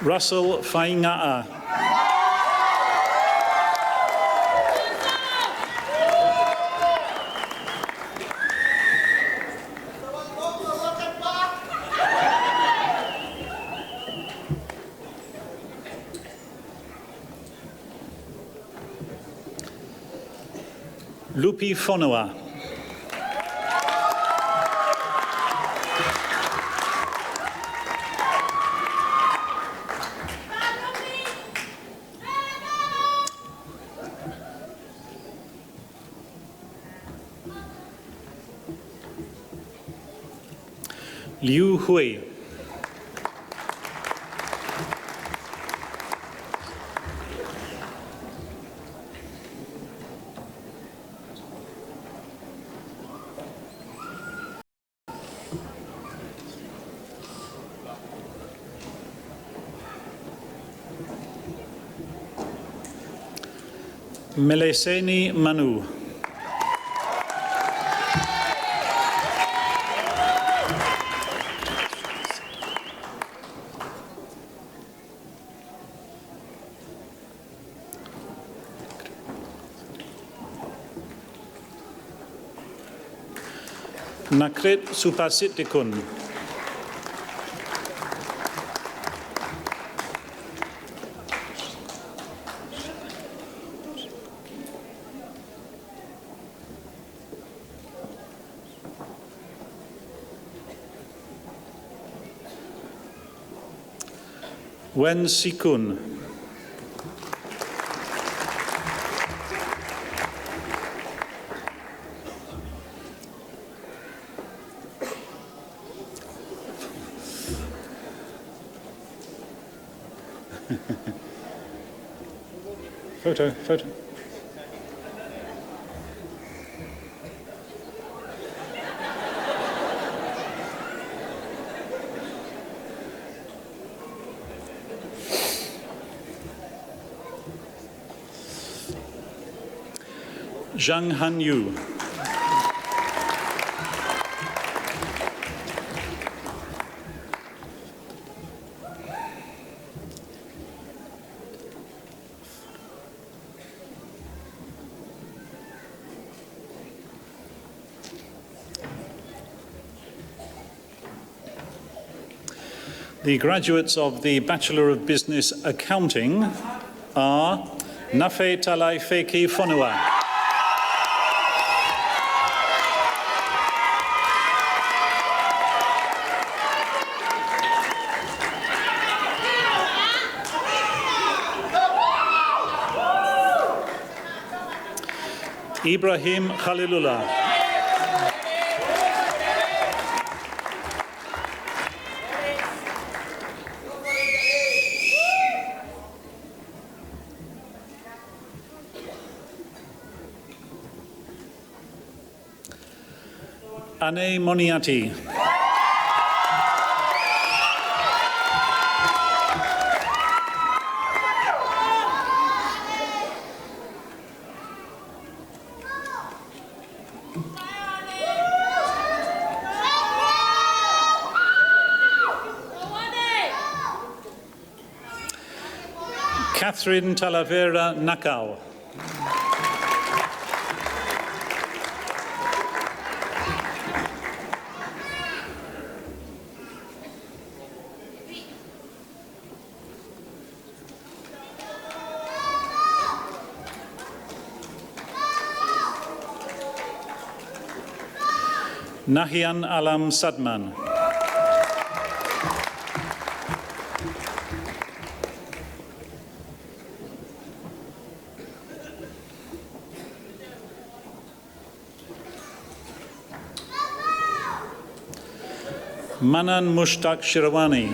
Russell Fainga'a. Lupi Fonoa. Liu Hui. Meleseni Manu. Nakrit Supasitikun. Wen Sikun. Photo. Zhang Han-yu. The graduates of the Bachelor of Business Accounting are Nafe Talai Feki Fonua. Ibrahim Khalilullah. Ane Moniati. Catherine Talavera Nakau. Nahian Alam Sadman. Manan Mushtaq Shirawani.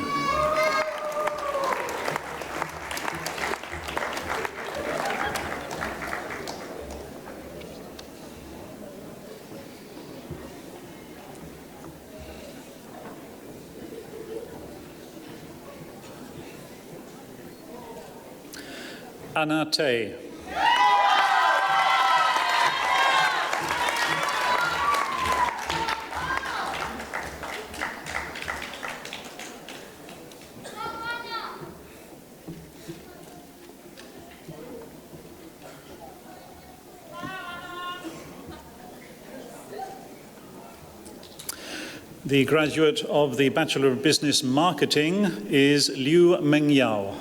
Anna Tay. The graduate of the Bachelor of Business Marketing is Liu Mengyao.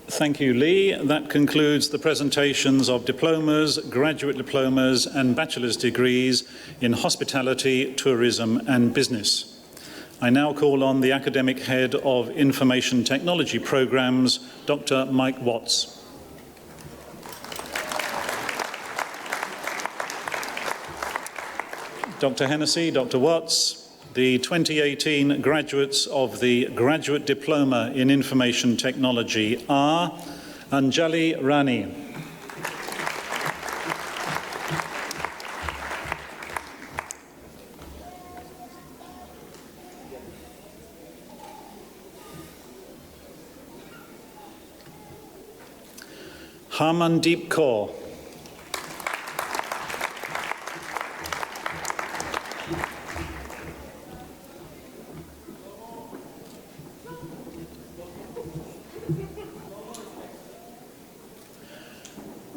Thank you, Lee. That concludes the presentations of diplomas, graduate diplomas and bachelor's degrees in hospitality, tourism and business. I now call on the Academic Head of Information Technology Programmes, Dr. Mike Watts. Dr. Hennessy, Dr. Watts, the 2018 graduates of the Graduate Diploma in Information Technology are Anjali Rani, Harmandeep Kaur,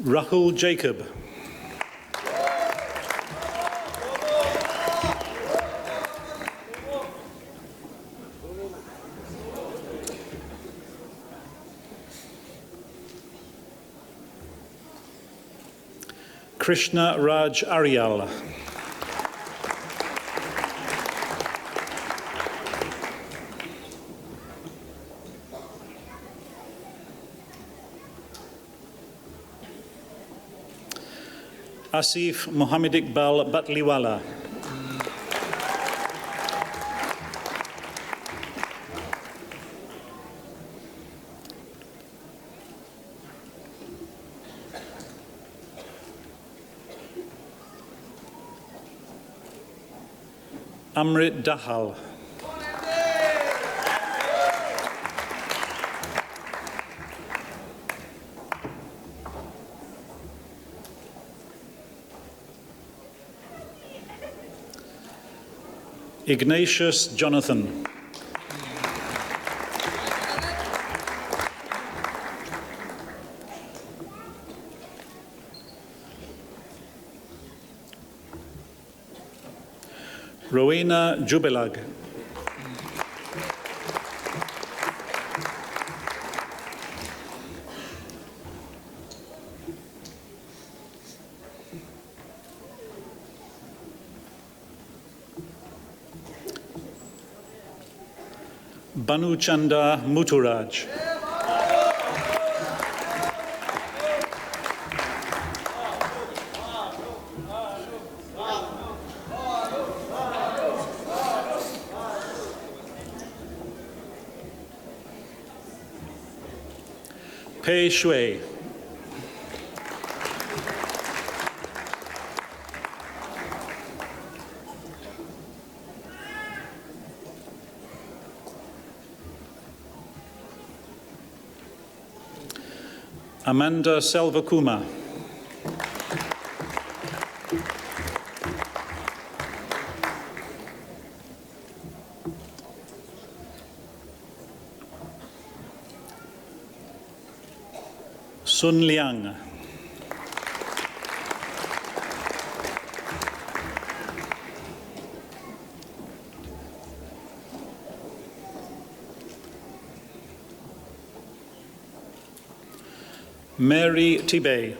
Rahul Jacob. Krishna Raj Arial. Asif Mohammed Iqbal Batliwala. Amrit Dahal. Ignatius Jonathan. Rowena Jubilag. Banu Chanda Muturaj. Pei Shui. Amanda Selvakuma. Sun Liang. Mary Tibet.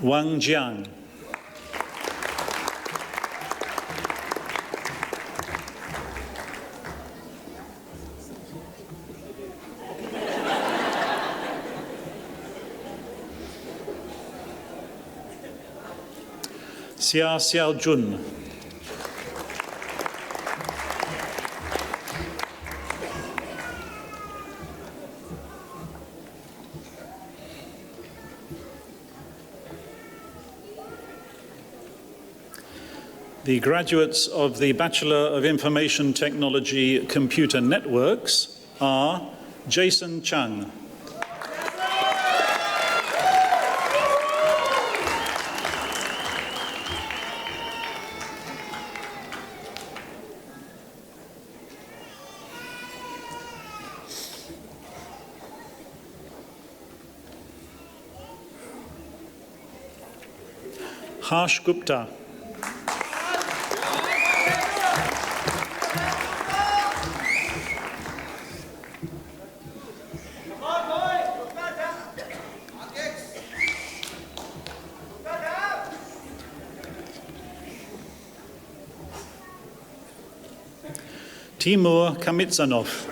Wang Jiang. Xia Xiao Jun. The graduates of the Bachelor of Information Technology Computer Networks are Jason Chung. Harsh Gupta. Timur Kamitsanov.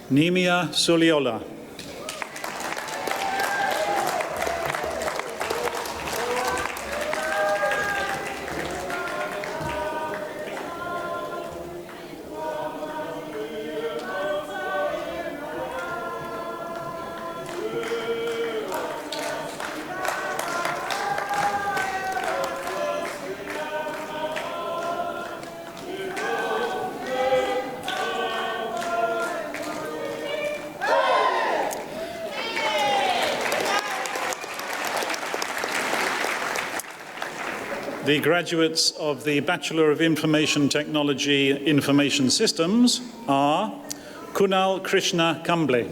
Nemia Soliola. The graduates of the Bachelor of Information Technology Information Systems are Kunal Krishna Kamble,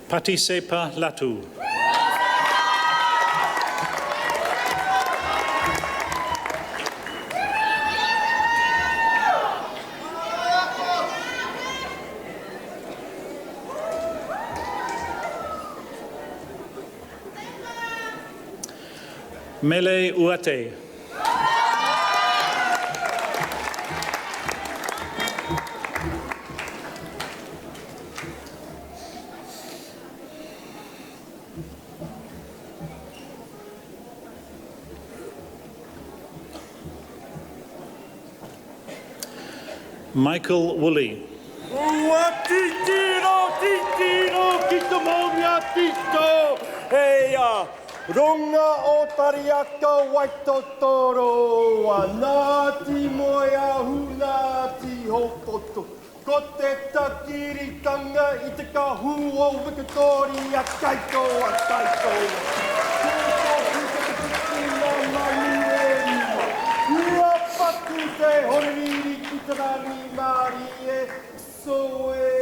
Patisepa Latu, Mele Uate, Michael Woolley, Ua titiro, kito maunga tito. Heia, ronga o tariaka waitotoro. Wa nāti moia hunāti hopoto. Ko te takiritanga I te kahu o Victoria kaito a kaito. Ua paku te horiri ki te rani mari e soe.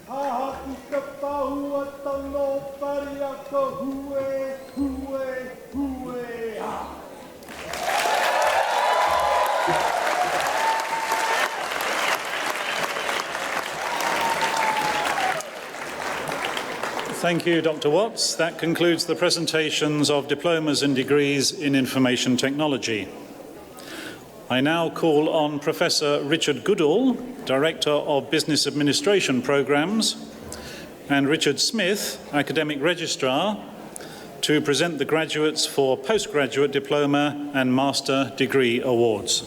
Haha ki te pahua tano pari ako hue, ha. Thank you, Dr. Watts. That concludes the presentations of diplomas and degrees in information technology. I now call on Professor Richard Goodall, Director of Business Administration Programmes, and Richard Smith, Academic Registrar, to present the graduates for postgraduate diploma and master degree awards.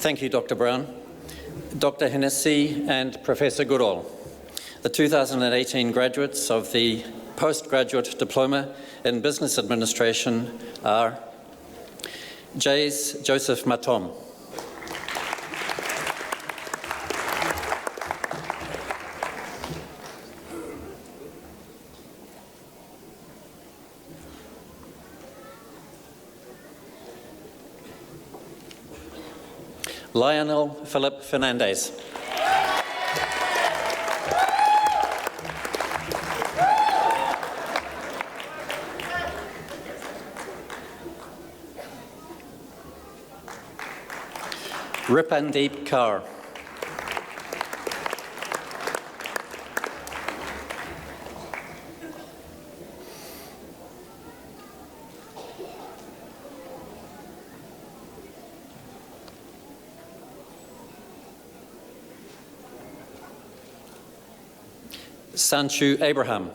Thank you, Dr. Brown, Dr. Hennessy and Professor Goodall. The 2018 graduates of the Postgraduate Diploma in Business Administration are Jays Joseph Matom, Lionel Philip Fernandez, Ripandeep Kaur, Sanchu Abraham,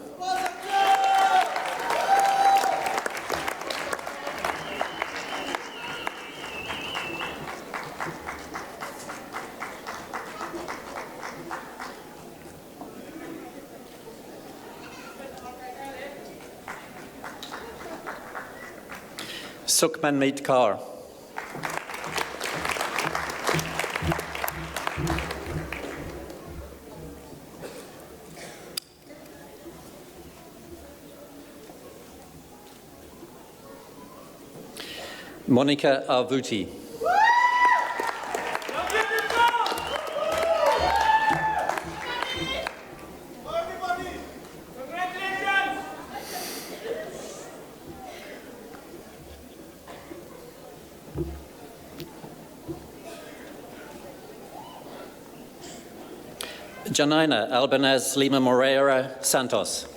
Sukhmanmeet Kaur, Monica Arvuti, Janina Albanaz Lima Moreira Santos,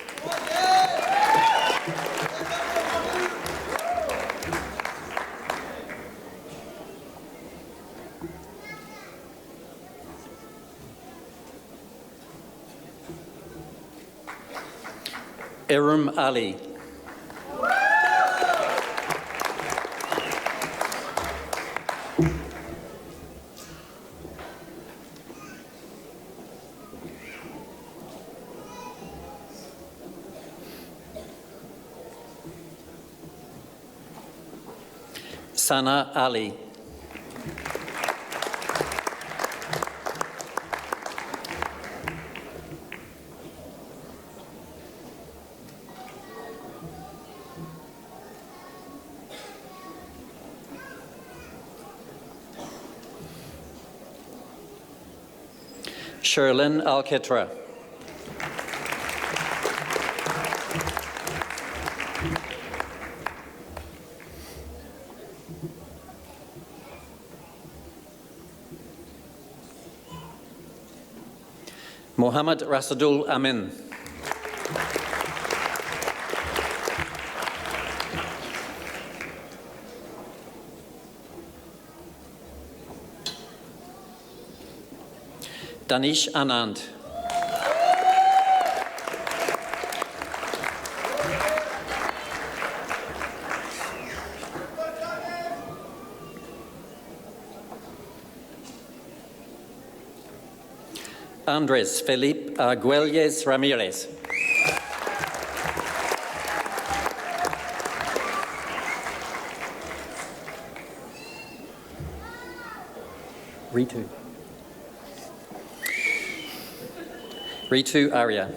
Irum Ali, Sana Ali. Sherlyn Alketra. Mohammed Rasadul Amin. Danish Anand. Andres Felipe Arguelles Ramirez. Ritu Arya.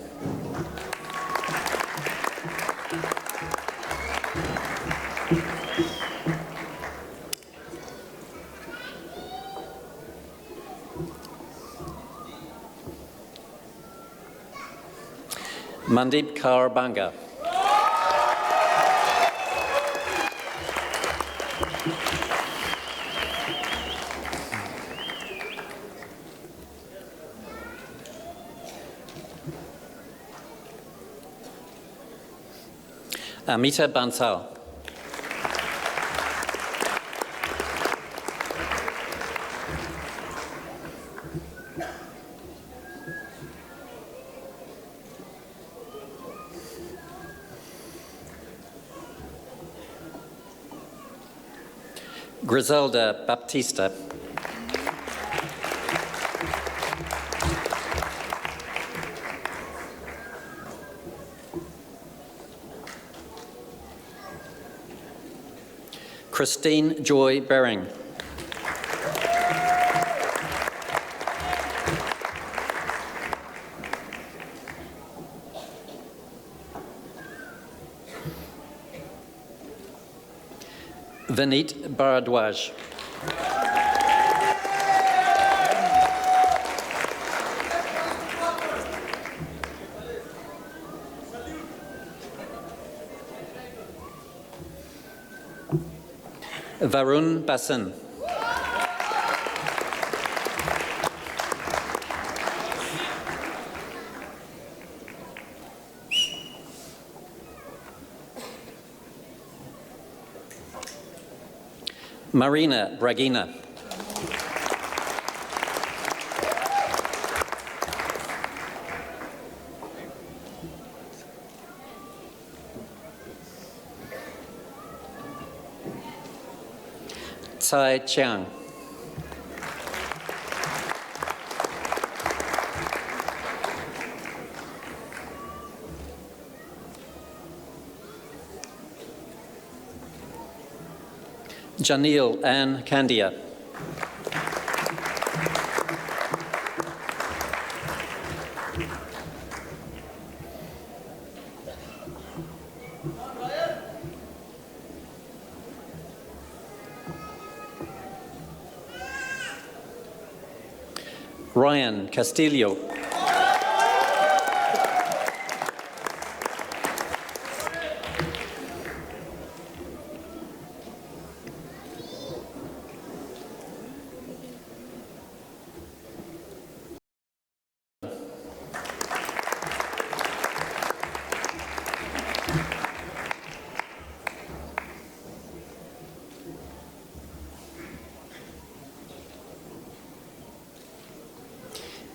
Mandip Kaur Banga. Amita Bansal. Griselda Baptista. Christine Joy Bering. Vineet Bharadwaj. Varun Basin. Marina Bragina. Tsai Chiang. Janil Ann Candia. Ryan Castillo.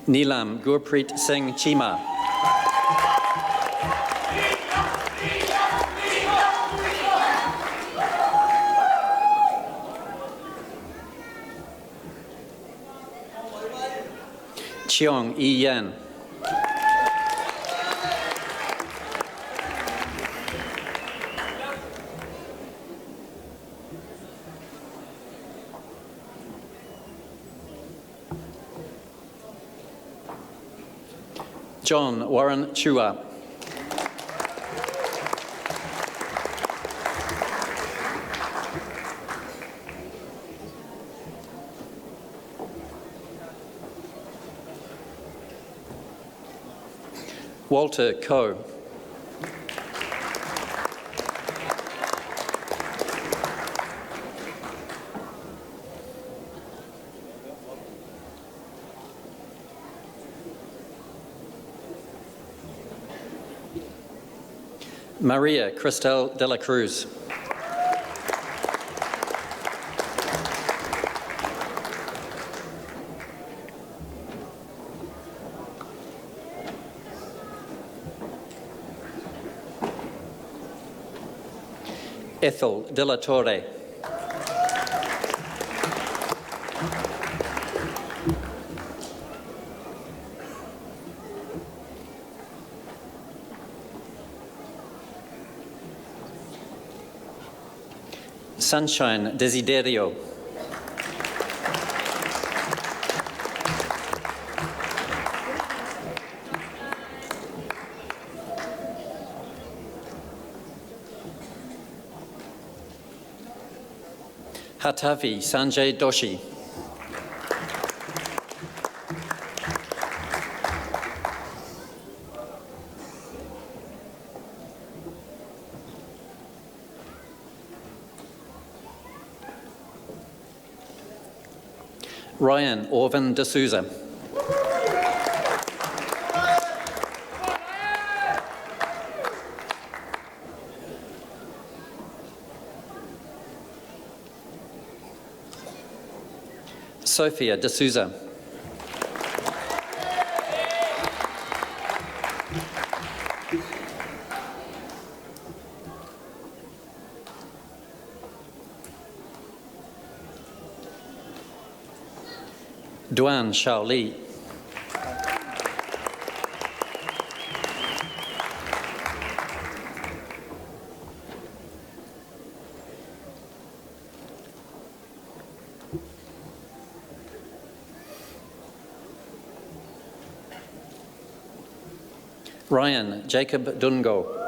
Neelam Gurpreet Singh Chima. Cheong Yi Yan. John Warren Chua. Walter Coe. Maria Cristel de la Cruz. Ethel de la Torre. Sunshine Desiderio. Hatavi Sanjay Doshi. Ryan Orvin D'Souza. Sophia D'Souza. Duan Xiaoli. Ryan Jacob Dungo.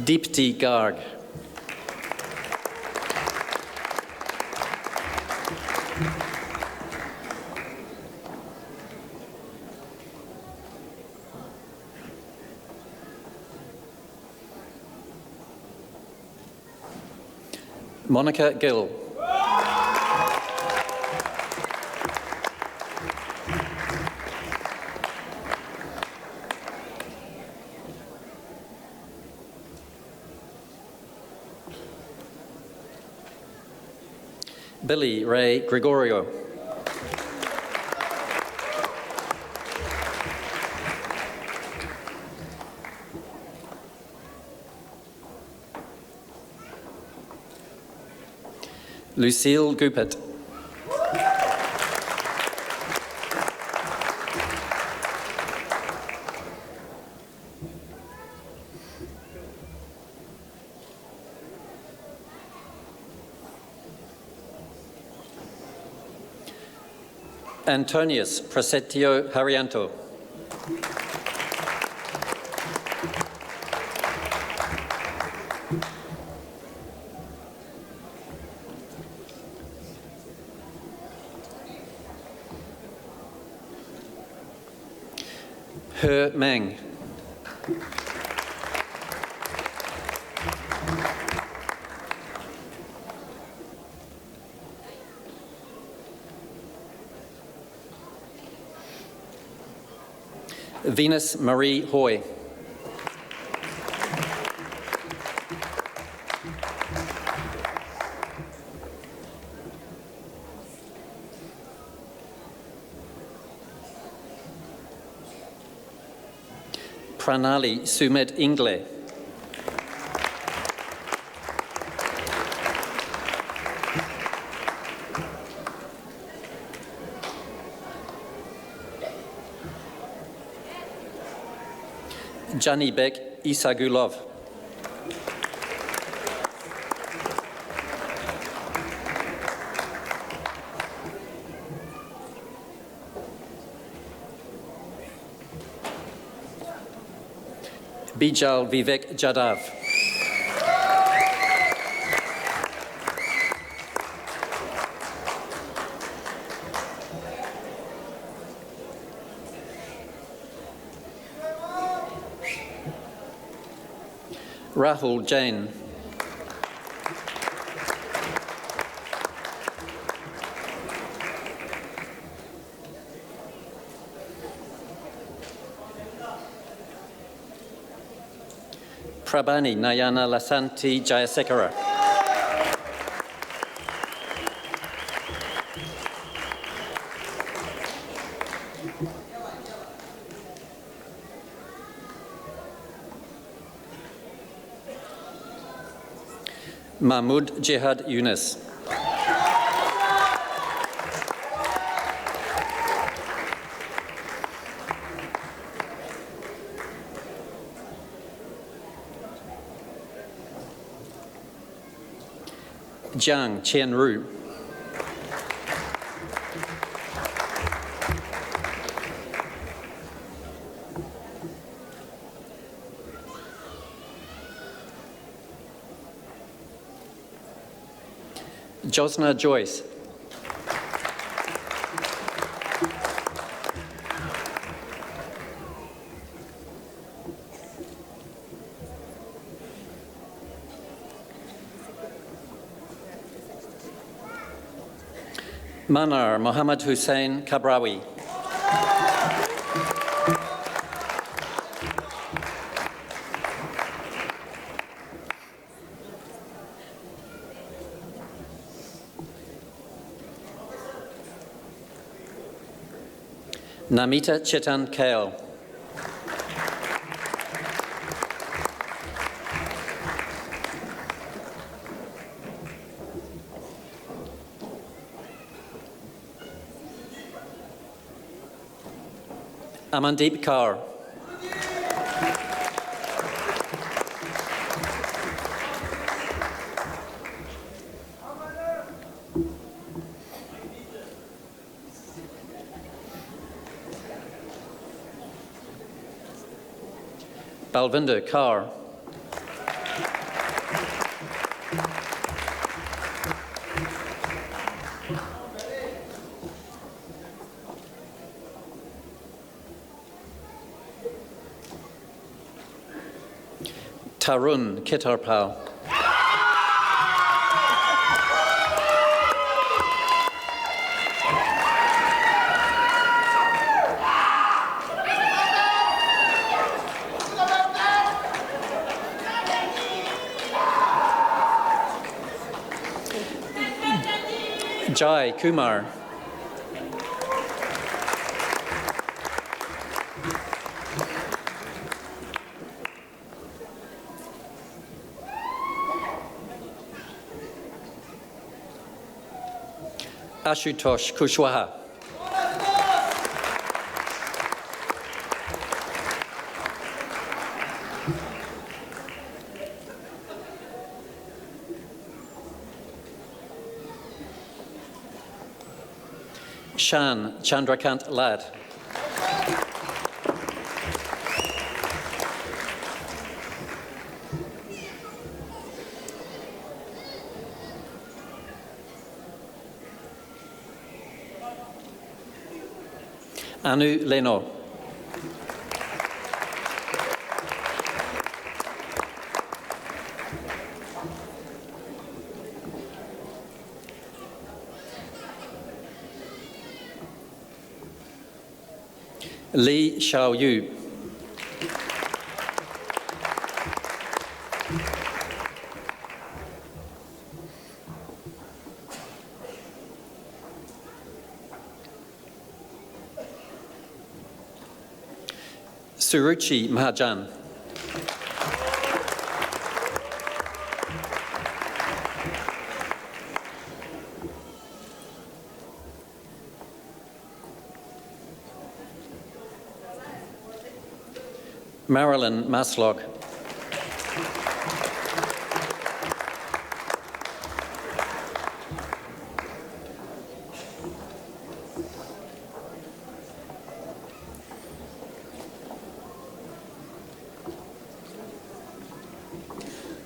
Deepti Garg. Monica Gill. Billy Ray Gregorio. Lucille Goupert. Antonius Prasetio Harianto. He Meng. Venus Marie Hoy. Pranali Sumit Ingle. Janibek Isagulov. Bijal Vivek Jadav. Rahul Jain. Prabhani Nayana Lasanti Jayasekara. Mahmoud Jihad Yunus. Jiang Qianru. Josna Joyce. Manar Mohammed Hussein Kabrawi. Namita Chetan Kale. Amandeep Kaur. Balvinder Kaur. Tarun Kitarpal. Jai Kumar. Ashutosh Kushwaha. Shan Chandrakant Lad. Anu Leno. Li Xiaoyu. Suruchi Mahajan. Marilyn Maslog.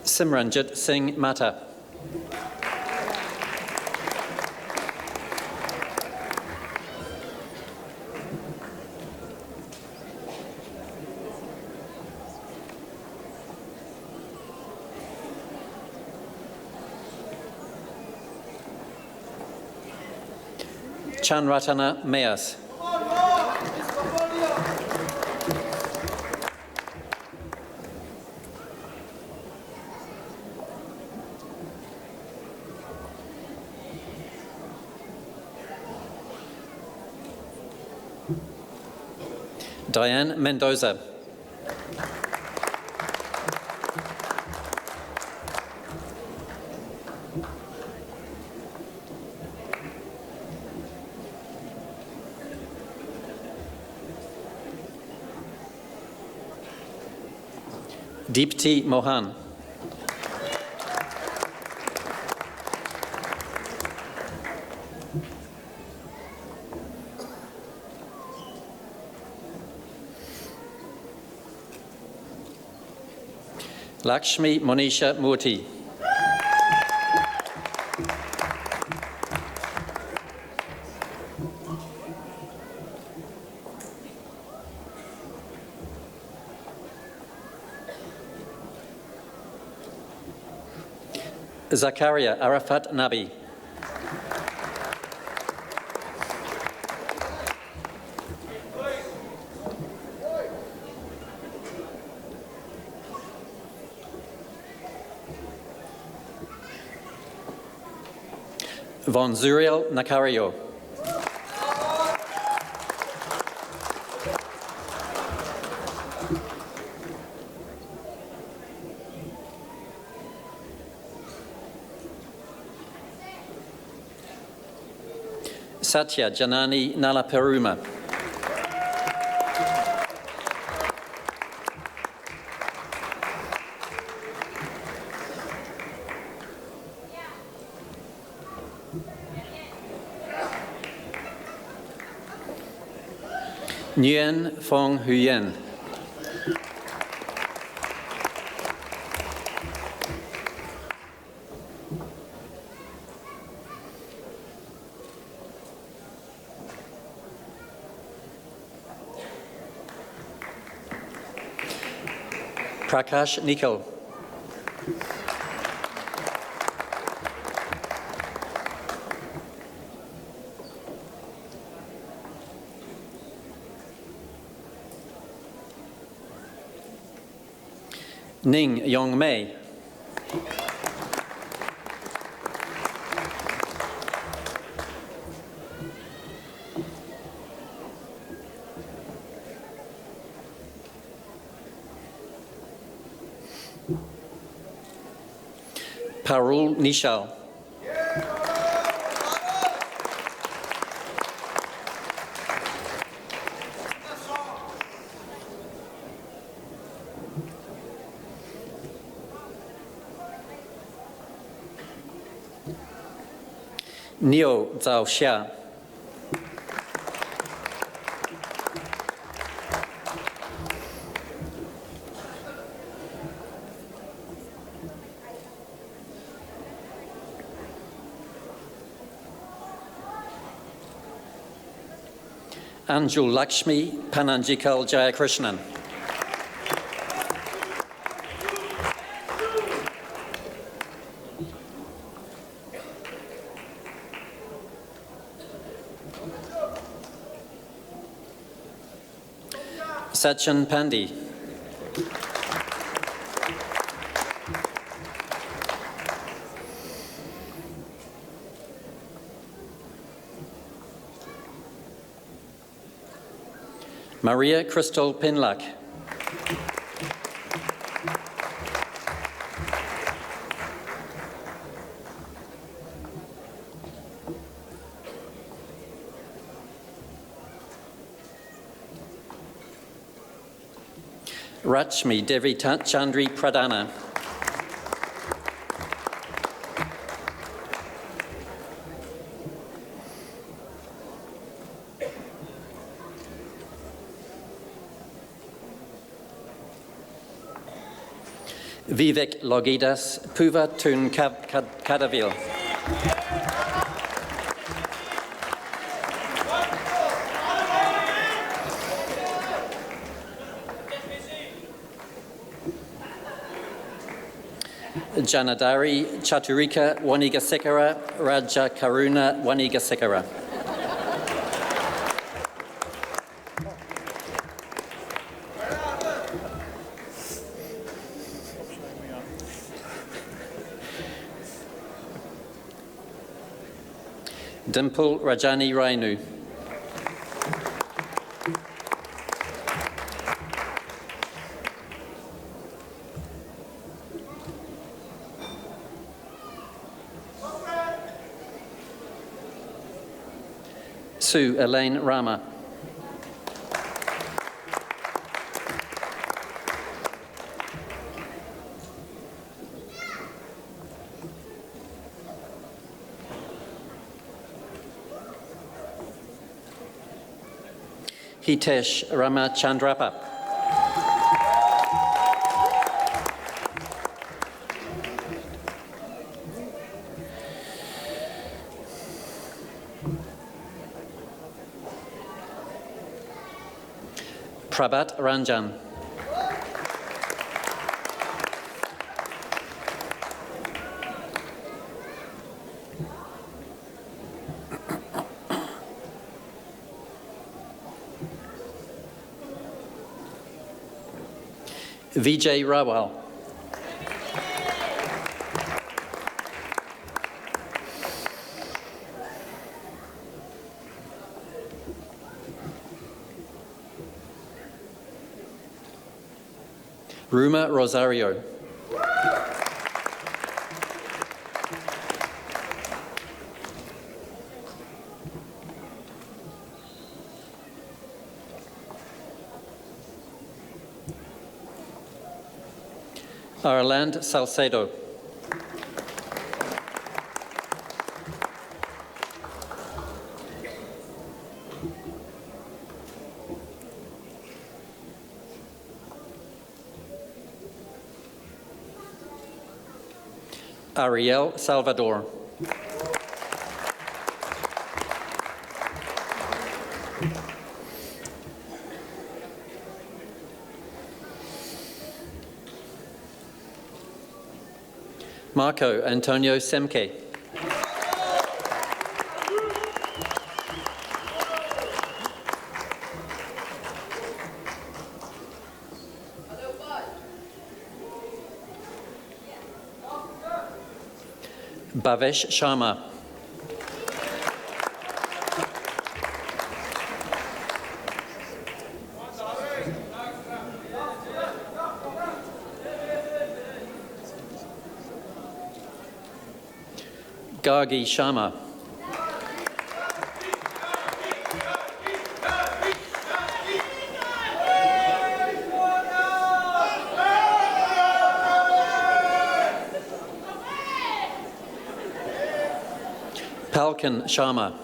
Simranjit Singh Mata. Chanratana Mayas. Diane Mendoza. Deepti Mohan. Lakshmi Monisha Murthy. Zakaria Arafat Nabi. Von Zuriel Nakario. Satya Janani Nalaperuma. Nguyen Phong Huyen. Prakash Nikhil. Ning Yong Mei. Parul Nishal. Neo Zhao Xia. Anjul Lakshmi Pananjikal Jayakrishnan. Sachin Pandey. Maria Crystal Pinluck. Rachmi Devi Chandri Pradana. Vivek Logidas Puva Tun Kadavil. Janadari Chaturika Wanigasekara Raja Karuna Wanigasekara. Dimple Rajani Rainu. Sue Elaine Rama. Hitesh Ramachandrappa. Prabhat Ranjan. Vijay Rawal. Ruma Rosario. Arland Salcedo. Ariel Salvador. Marco Antonio Semke. Bhavesh Sharma. Gargi Sharma. Palkan Sharma.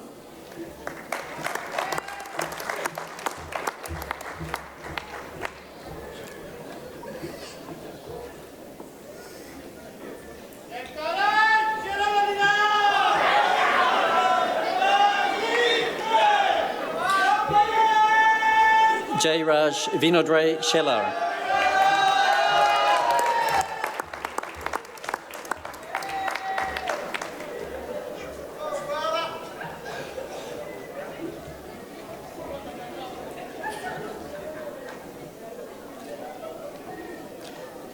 Jayraj Vinodre Shelar.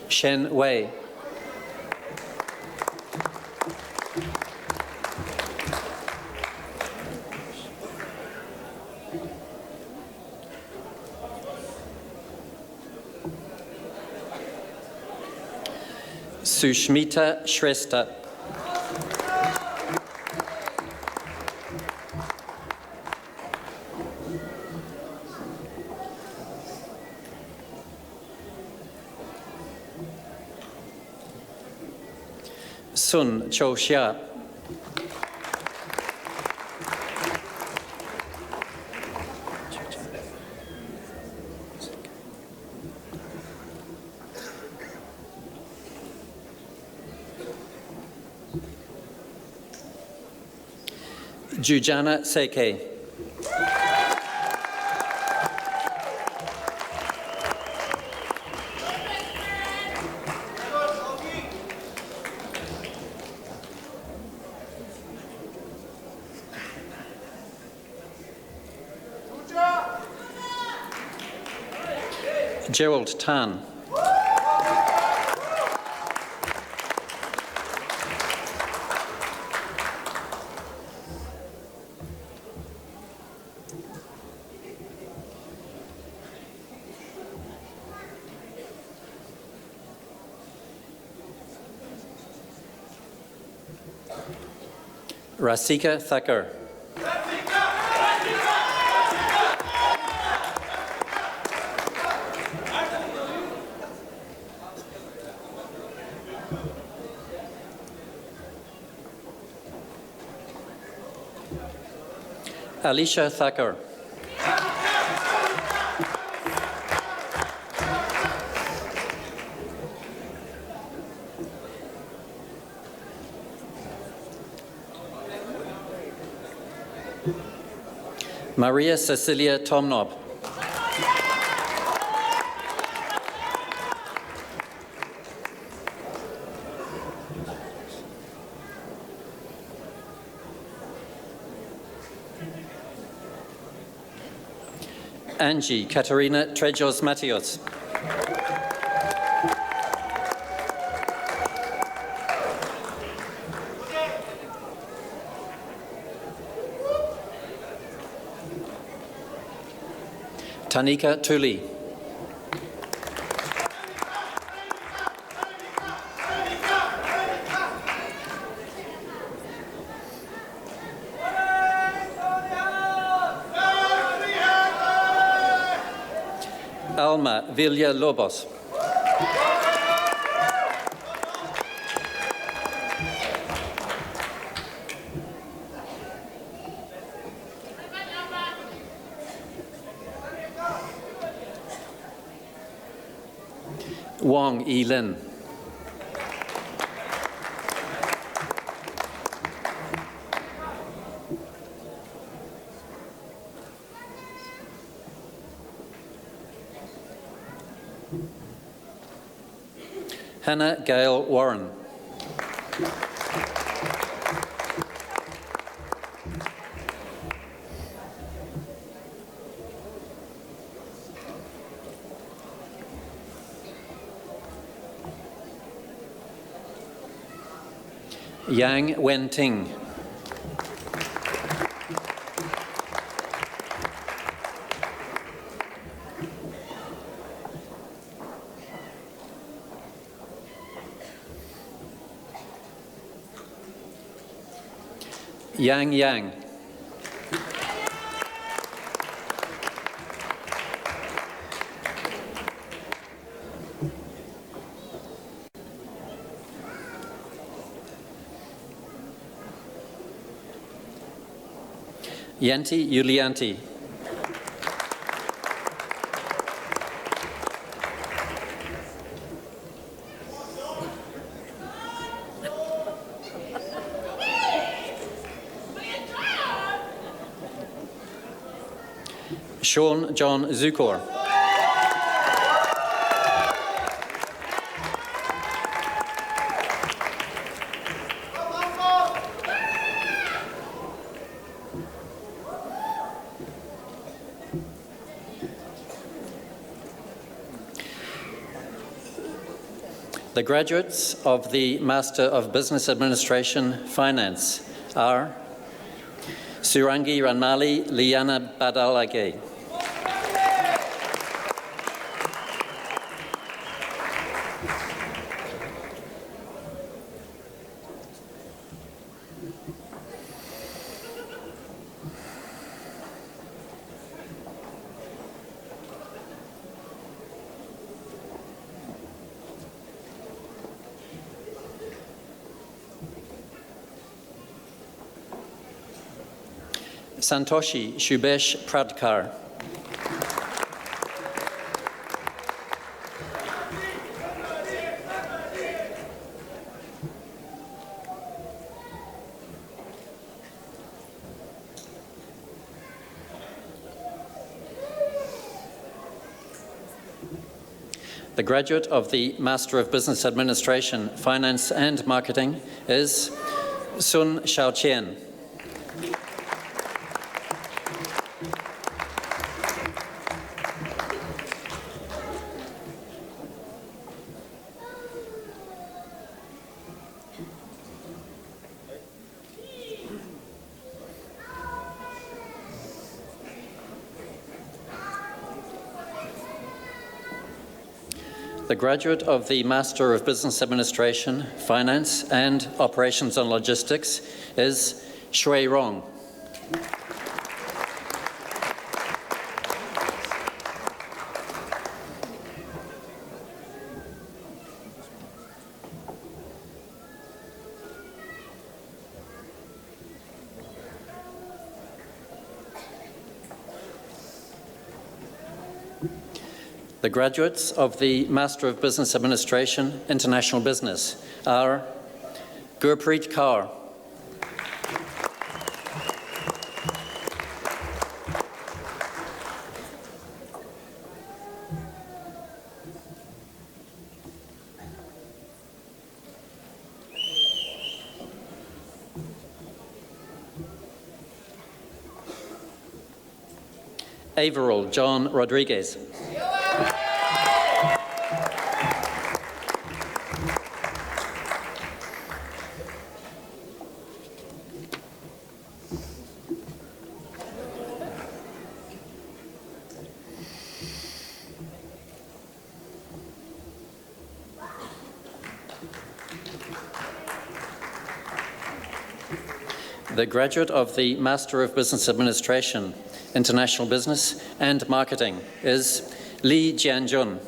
Shen Wei. Sushmita Shrestha. Sun Cho Xia. Jujana Seke. Gerald Tan. Rasika Thakur. Alicia Thakur. Maria Cecilia Tomnob. Angie Katerina Trejos Matios. Tanika Tuli. Alma Villa Lobos. Wong E. Lin. Hannah Gail Warren. Yang Wen-ting. Yang Yang. Yanti Yulianti. Sean John Zukor. The graduates of the Master of Business Administration Finance are Surangi Ranmali Liana Badalage. Santoshi Shubesh Pradkar. The graduate of the Master of Business Administration, Finance and Marketing is Sun Xiaoqian. The graduate of the Master of Business Administration, Finance and Operations and Logistics is Shui Rong. The graduates of the Master of Business Administration, International Business are Gurpreet Kaur, Averill John Rodriguez. The graduate of the Master of Business Administration, International Business and Marketing is Lee Jianjun.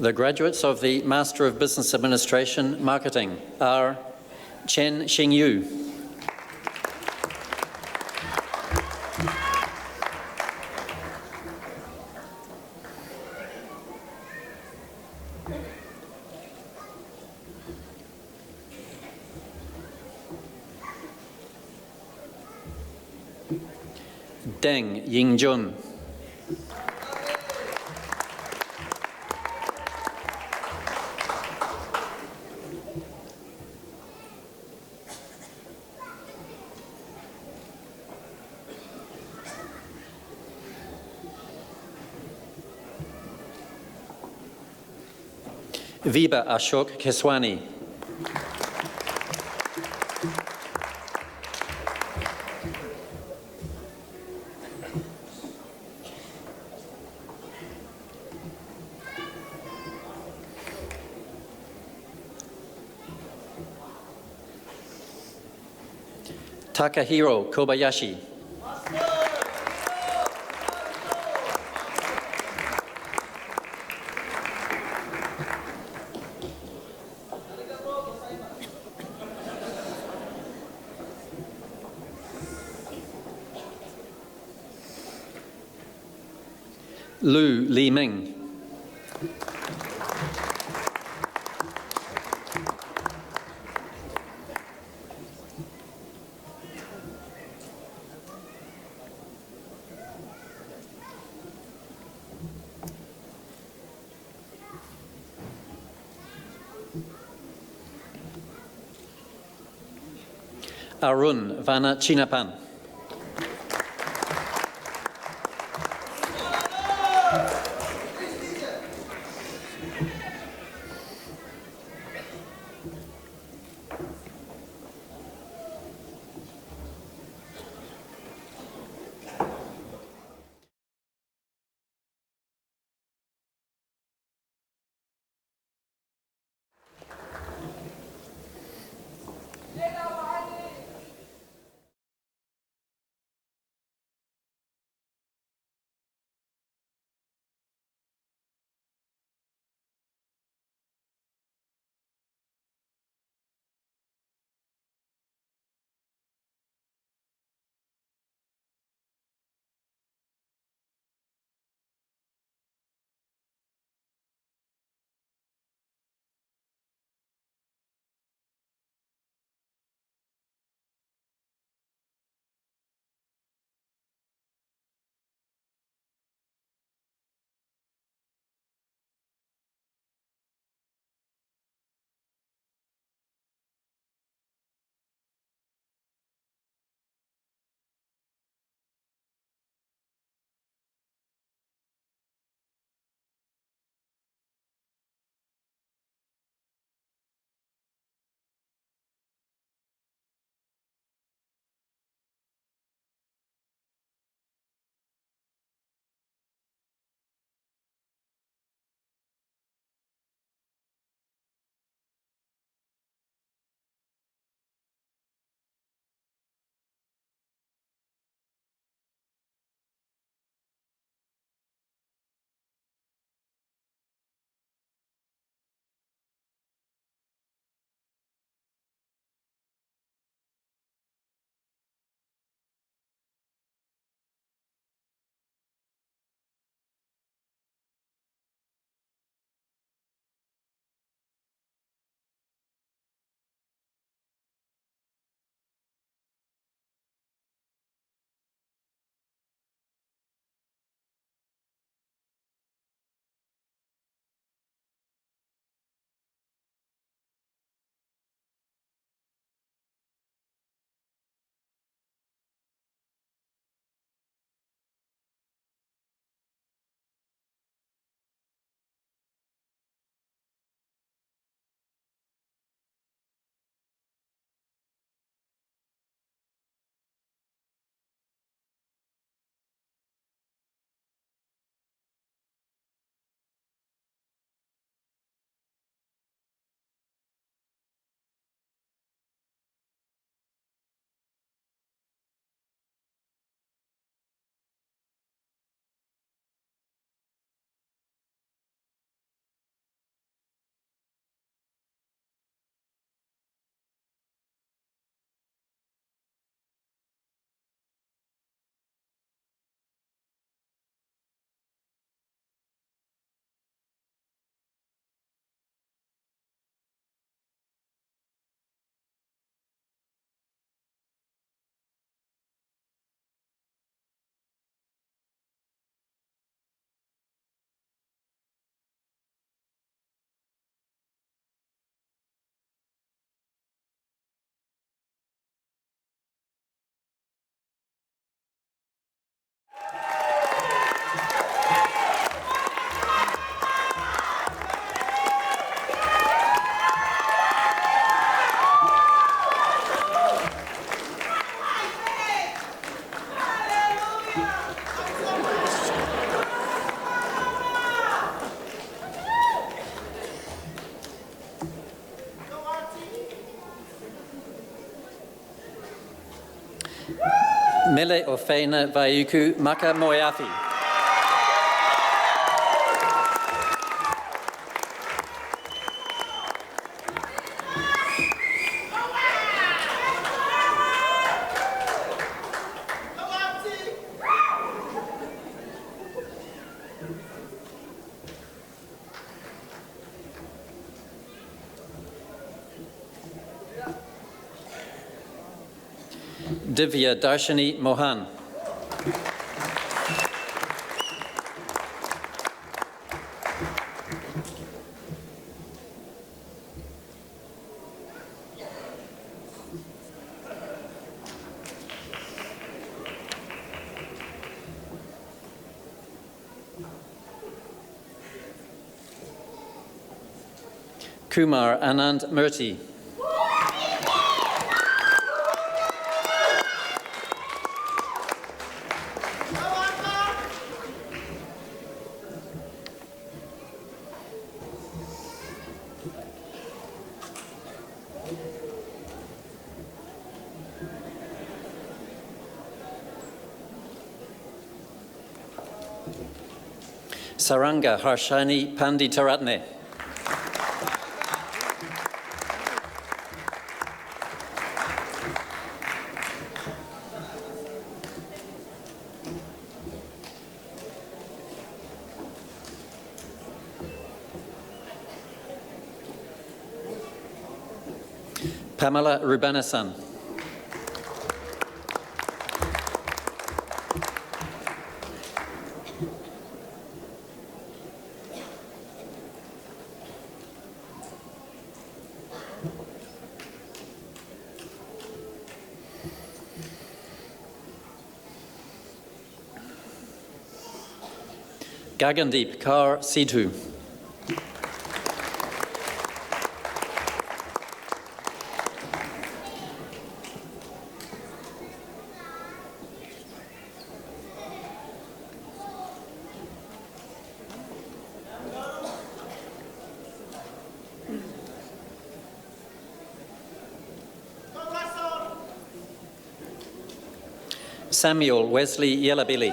The graduates of the Master of Business Administration, Marketing are Chen Xingyu, Deng Yingjun, Viba Ashok Keswani, Takahiro Kobayashi, Lu Li Ming, Arun Vana Chinapan, Mele o Whaina Vaiuku Maka Moeafi. Divya Darshini Mohan. Kumar Anand Murthy. Saranga Harshani Panditaratne. Pamela Rubanasan. Gagandeep Kaur Sidhu. Samuel Wesley Yelabili.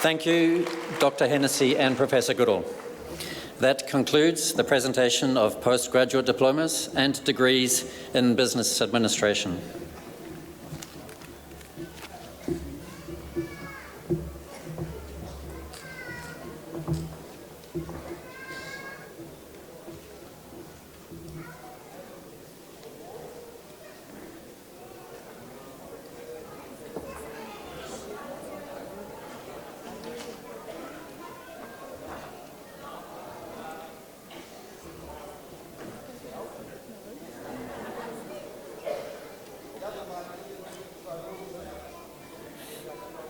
Thank you, Dr. Hennessy and Professor Goodall. That concludes the presentation of postgraduate diplomas and degrees in business administration.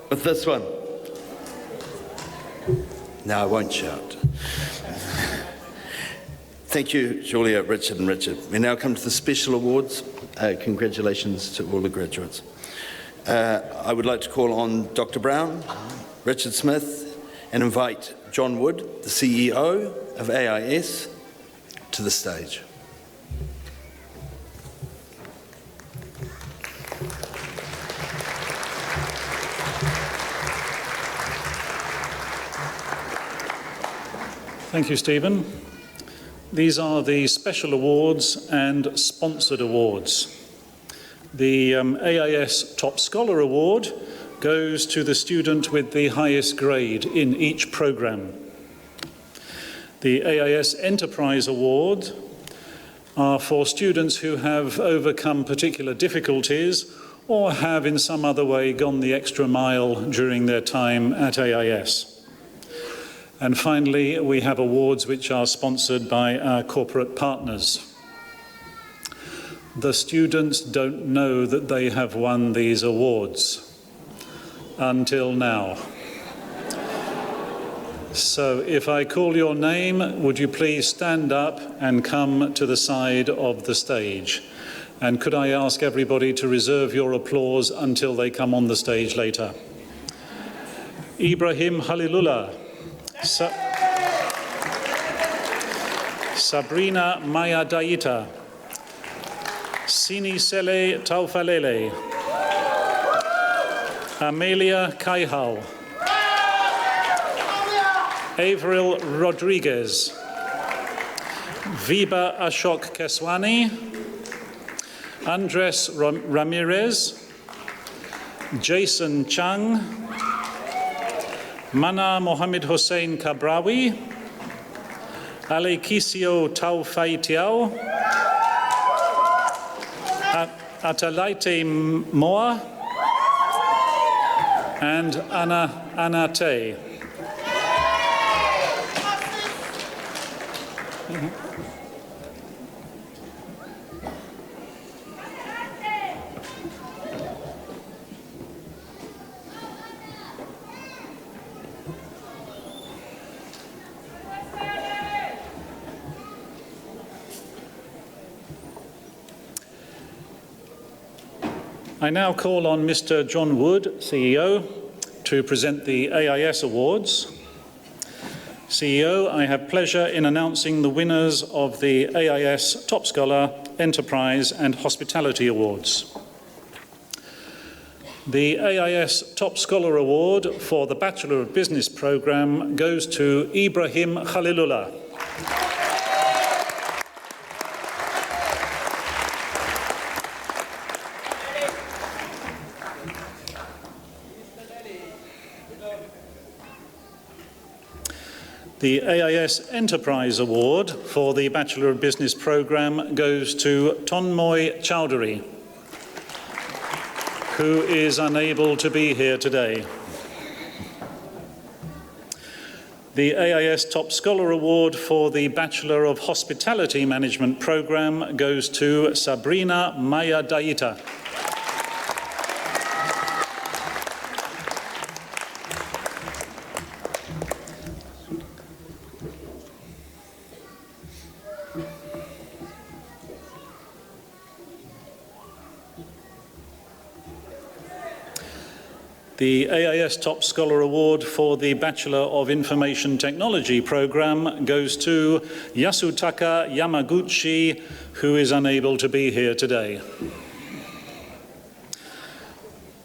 With this one. No, I won't shout. Thank you, Julia, Richard and Richard. We now come to the special awards. Congratulations to all the graduates. I would like to call on Dr. Brown, Richard Smith, and invite John Wood, the CEO of AIS, to the stage. Thank you, Stephen. These are the special awards and sponsored awards. The AIS Top Scholar Award goes to the student with the highest grade in each programme. The AIS Enterprise Award are for students who have overcome particular difficulties or have in some other way gone the extra mile during their time at AIS. And finally, we have awards which are sponsored by our corporate partners. the students don't know that they have won these awards until now. So if I call your name, would you please stand up and come to the side of the stage? And could I ask everybody to reserve your applause until they come on the stage later? Ibrahim Halilullah, Sabrina Maya Daita, Sini Sele Taufalele, Amelia Kaihau, Avril Rodriguez, Viba Ashok Keswani, Andres Ramirez, Jason Chung, Mana Mohammed Hussein Kabrawi, Alekisio Taufai Tiao, Atalaite Moa, and Anna Te. I now call on Mr. John Wood, CEO, to present the AIS Awards. CEO, I have pleasure in announcing the winners of the AIS Top Scholar, Enterprise and Hospitality Awards. The AIS Top Scholar Award for the Bachelor of Business programme goes to Ibrahim Khalilullah. The AIS Enterprise Award for the Bachelor of Business programme goes to Tonmoy Chowdhury, who is unable to be here today. The AIS Top Scholar Award for the Bachelor of Hospitality Management programme goes to Sabrina Maya Daita. The AIS Top Scholar Award for the Bachelor of Information Technology programme goes to Yasutaka Yamaguchi, who is unable to be here today.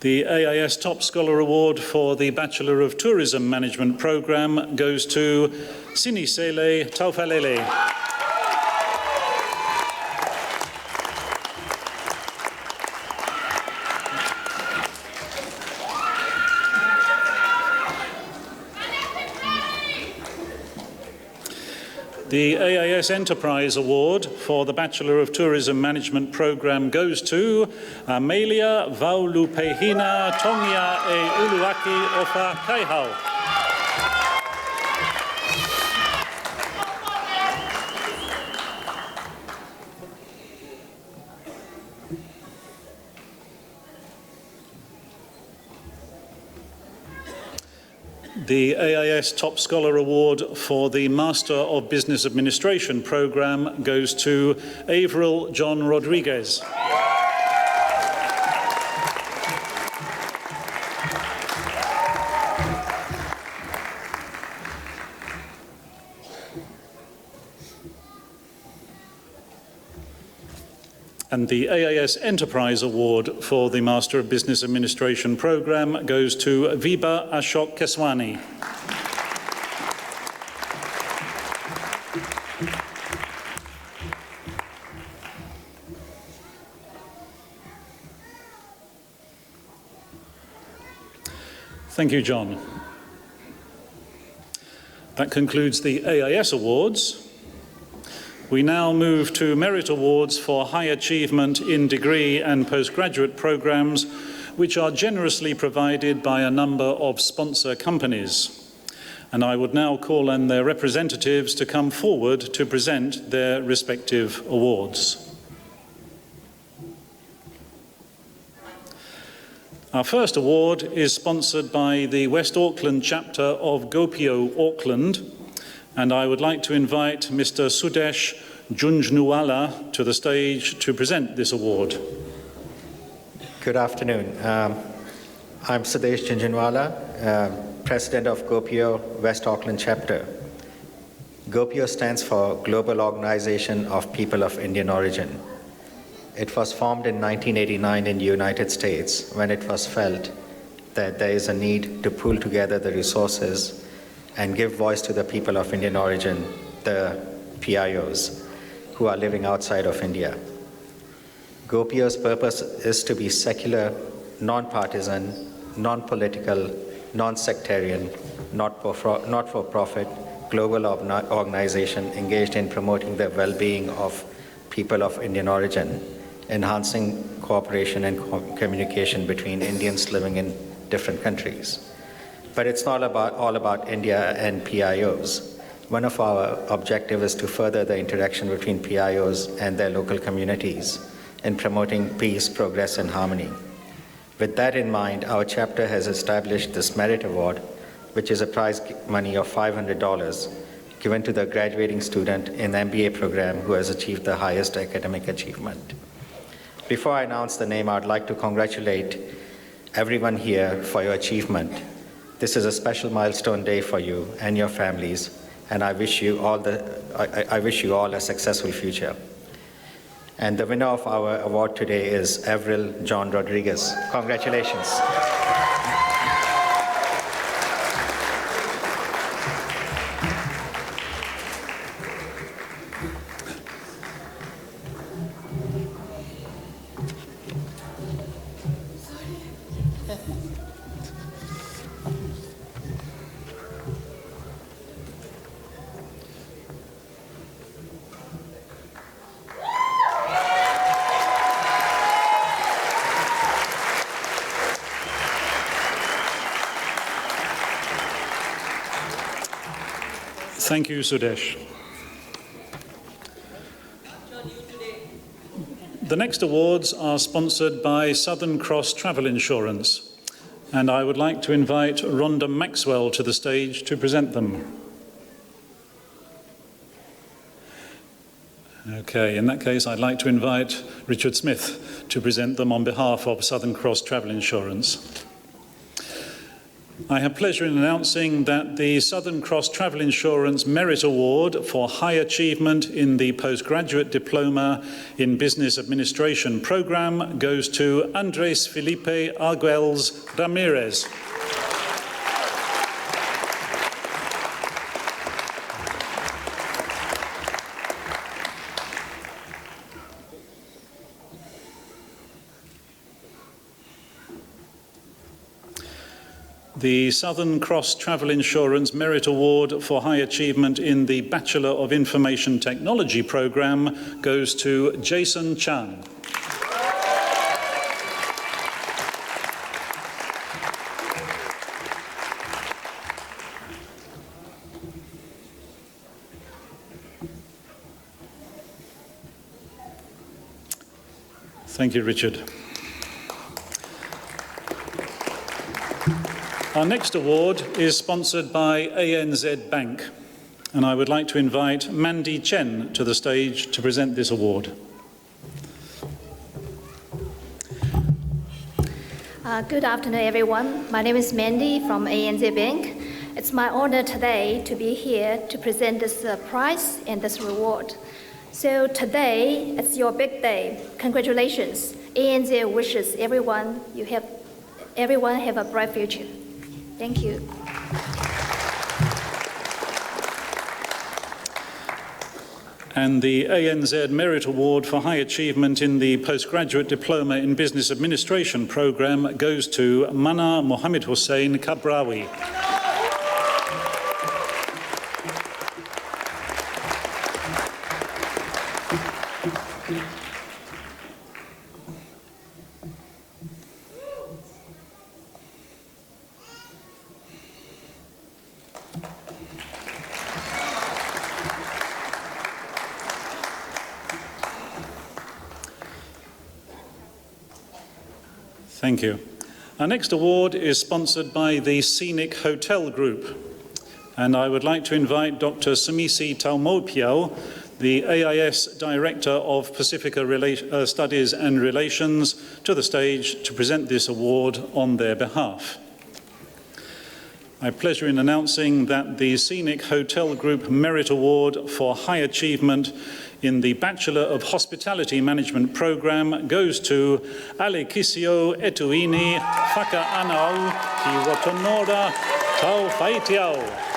The AIS Top Scholar Award for the Bachelor of Tourism Management programme goes to Sinisele Taufalele. The AIS Enterprise Award for the Bachelor of Tourism Management programme goes to Amelia Vaulupehina Tongia e Uluaki Ofa Kaihau. The AIS Top Scholar Award for the Master of Business Administration programme goes to Avril John Rodriguez. And the AIS Enterprise Award for the Master of Business Administration programme goes to Viba Ashok Keswani. Thank you, John. That concludes the AIS Awards. We now move to Merit Awards for High Achievement in Degree and Postgraduate Programmes, which are generously provided by a number of sponsor companies. And I would now call on their representatives to come forward to present their respective awards. Our first award is sponsored by the West Auckland chapter of Gopio Auckland, and I would like to invite Mr. Sudesh Junjnuwala to the stage to present this award. Good afternoon. I'm Sudesh Junjunwala, President of Gopio West Auckland Chapter. Gopio stands for Global Organization of People of Indian Origin. It was formed in 1989 in the United States when it was felt that there is a need to pool together the resources and give voice to the people of Indian origin, the PIOs, who are living outside of India. Gopio's purpose is to be secular, non-partisan, non-political, non-sectarian, not-for-profit, global organization engaged in promoting the well-being of people of Indian origin, enhancing cooperation and communication between Indians living in different countries. But it's not all about India and PIOs. One of our objectives is to further the interaction between PIOs and their local communities in promoting peace, progress, and harmony. With that in mind, our chapter has established this Merit Award, which is a prize money of $500 given to the graduating student in the MBA program who has achieved the highest academic achievement. Before I announce the name, I would like to congratulate everyone here for your achievement. This is a special milestone day for you and your families, and I wish you all a successful future. And the winner of our award today is Avril John Rodriguez. Congratulations. Thank you, Sudesh. The next awards are sponsored by Southern Cross Travel Insurance, and I would like to invite Rhonda Maxwell to the stage to present them. Okay, in that case, I'd like to invite Richard Smith to present them on behalf of Southern Cross Travel Insurance. I have pleasure in announcing that the Southern Cross Travel Insurance Merit Award for High Achievement in the Postgraduate Diploma in Business Administration Programme goes to Andres Felipe Arguelles Ramirez. The Southern Cross Travel Insurance Merit Award for High Achievement in the Bachelor of Information Technology programme goes to Jason Chan. Thank you, Richard. Our next award is sponsored by ANZ Bank, and I would like to invite Mandy Chen to the stage to present this award. Good afternoon, everyone. My name is Mandy from ANZ Bank. It's my honor today to be here to present this prize and this reward. So today, it's your big day. Congratulations. ANZ wishes everyone have a bright future. Thank you. And the ANZ Merit Award for High Achievement in the Postgraduate Diploma in Business Administration programme goes to Mana Mohammed Hussein Kabrawi. Thank you. Our next award is sponsored by the Scenic Hotel Group, and I would like to invite Dr. Sumisi Taumopiao, the AIS Director of Pacifica Studies and Relations, to the stage to present this award on their behalf. I have pleasure in announcing that the Scenic Hotel Group Merit Award for High Achievement in the Bachelor of Hospitality Management Programme goes to Alekisio Etuini Whakaanau ki Watonora Tau Whaitiau.